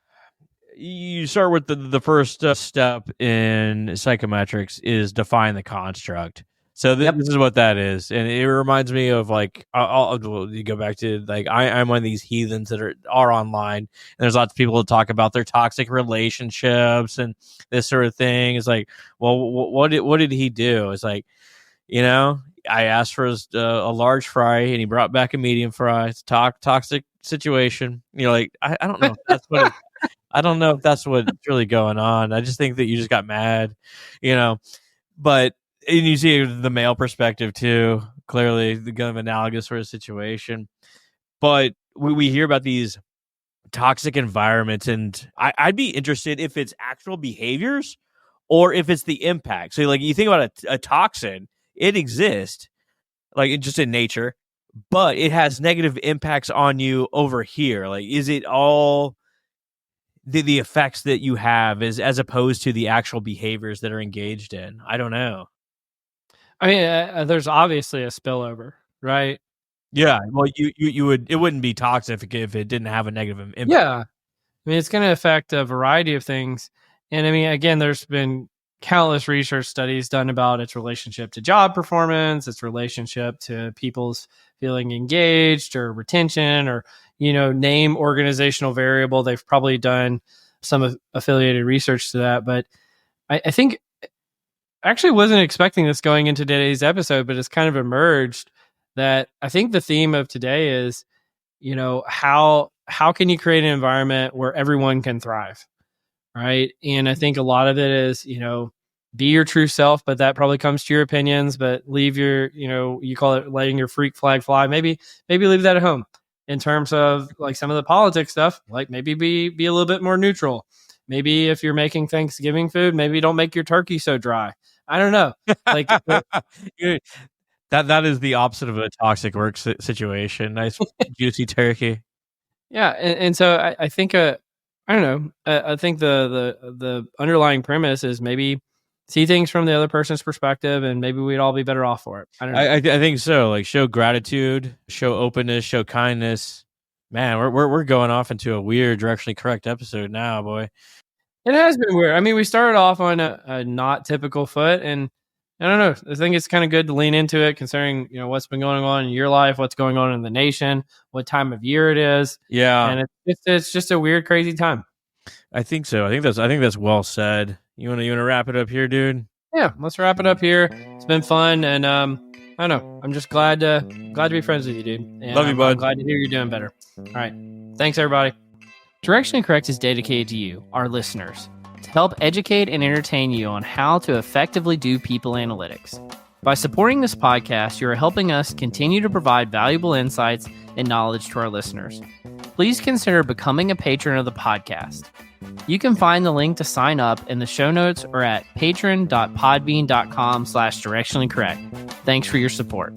you start with the first step in psychometrics is define the construct. So this is what that is, and it reminds me of like you go back to like I'm one of these heathens that are online, and there's lots of people that talk about their toxic relationships and this sort of thing. It's like, well, what did he do? It's like, I asked for a large fry, and he brought back a medium fry. It's toxic situation. Like I don't know if that's what. I don't know if that's what's really going on. I just think that you just got mad, but. And you see the male perspective too, clearly the kind of analogous sort of situation. But we hear about these toxic environments, and I'd be interested if it's actual behaviors or if it's the impact. So like you think about a toxin, it exists. like just in nature, but it has negative impacts on you over here. Like, is it all the effects that you have as opposed to the actual behaviors that are engaged in? I don't know. I mean, there's obviously a spillover, right? Yeah, well, you would, it wouldn't be toxic if it didn't have a negative impact. Yeah. I mean, it's going to affect a variety of things. And I mean, again, there's been countless research studies done about its relationship to job performance, its relationship to people's feeling engaged or retention, or, name organizational variable. They've probably done some affiliated research to that. But I think I actually wasn't expecting this going into today's episode, but it's kind of emerged that I think the theme of today is, how can you create an environment where everyone can thrive, right? And I think a lot of it is, be your true self, but that probably comes to your opinions, but leave your, you call it letting your freak flag fly. Maybe leave that at home. In terms of like some of the politics stuff, like maybe be a little bit more neutral. Maybe if you're making Thanksgiving food, maybe don't make your turkey so dry. I don't know. Like that is the opposite of a toxic work situation. Nice juicy turkey. Yeah, and so I think I don't know. I think the underlying premise is maybe see things from the other person's perspective, and maybe we'd all be better off for it. I don't know. I think so. Like, show gratitude, show openness, show kindness. Man, we're going off into a weird Directionally Correct episode now, boy. It has been weird. I mean, we started off on a not typical foot, and I don't know. I think it's kind of good to lean into it, considering what's been going on in your life, what's going on in the nation, what time of year it is. Yeah, and it's just a weird, crazy time. I think so. I think that's well said. You wanna wrap it up here, dude? Yeah, let's wrap it up here. It's been fun, and I don't know. I'm just glad to be friends with you, dude. And Love you, bud. I'm glad to hear you're doing better. All right, thanks everybody. Directionally Correct is dedicated to you, our listeners, to help educate and entertain you on how to effectively do people analytics. By supporting this podcast, you are helping us continue to provide valuable insights and knowledge to our listeners. Please consider becoming a patron of the podcast. You can find the link to sign up in the show notes or at patron.podbean.com/directionallycorrect. Thanks for your support.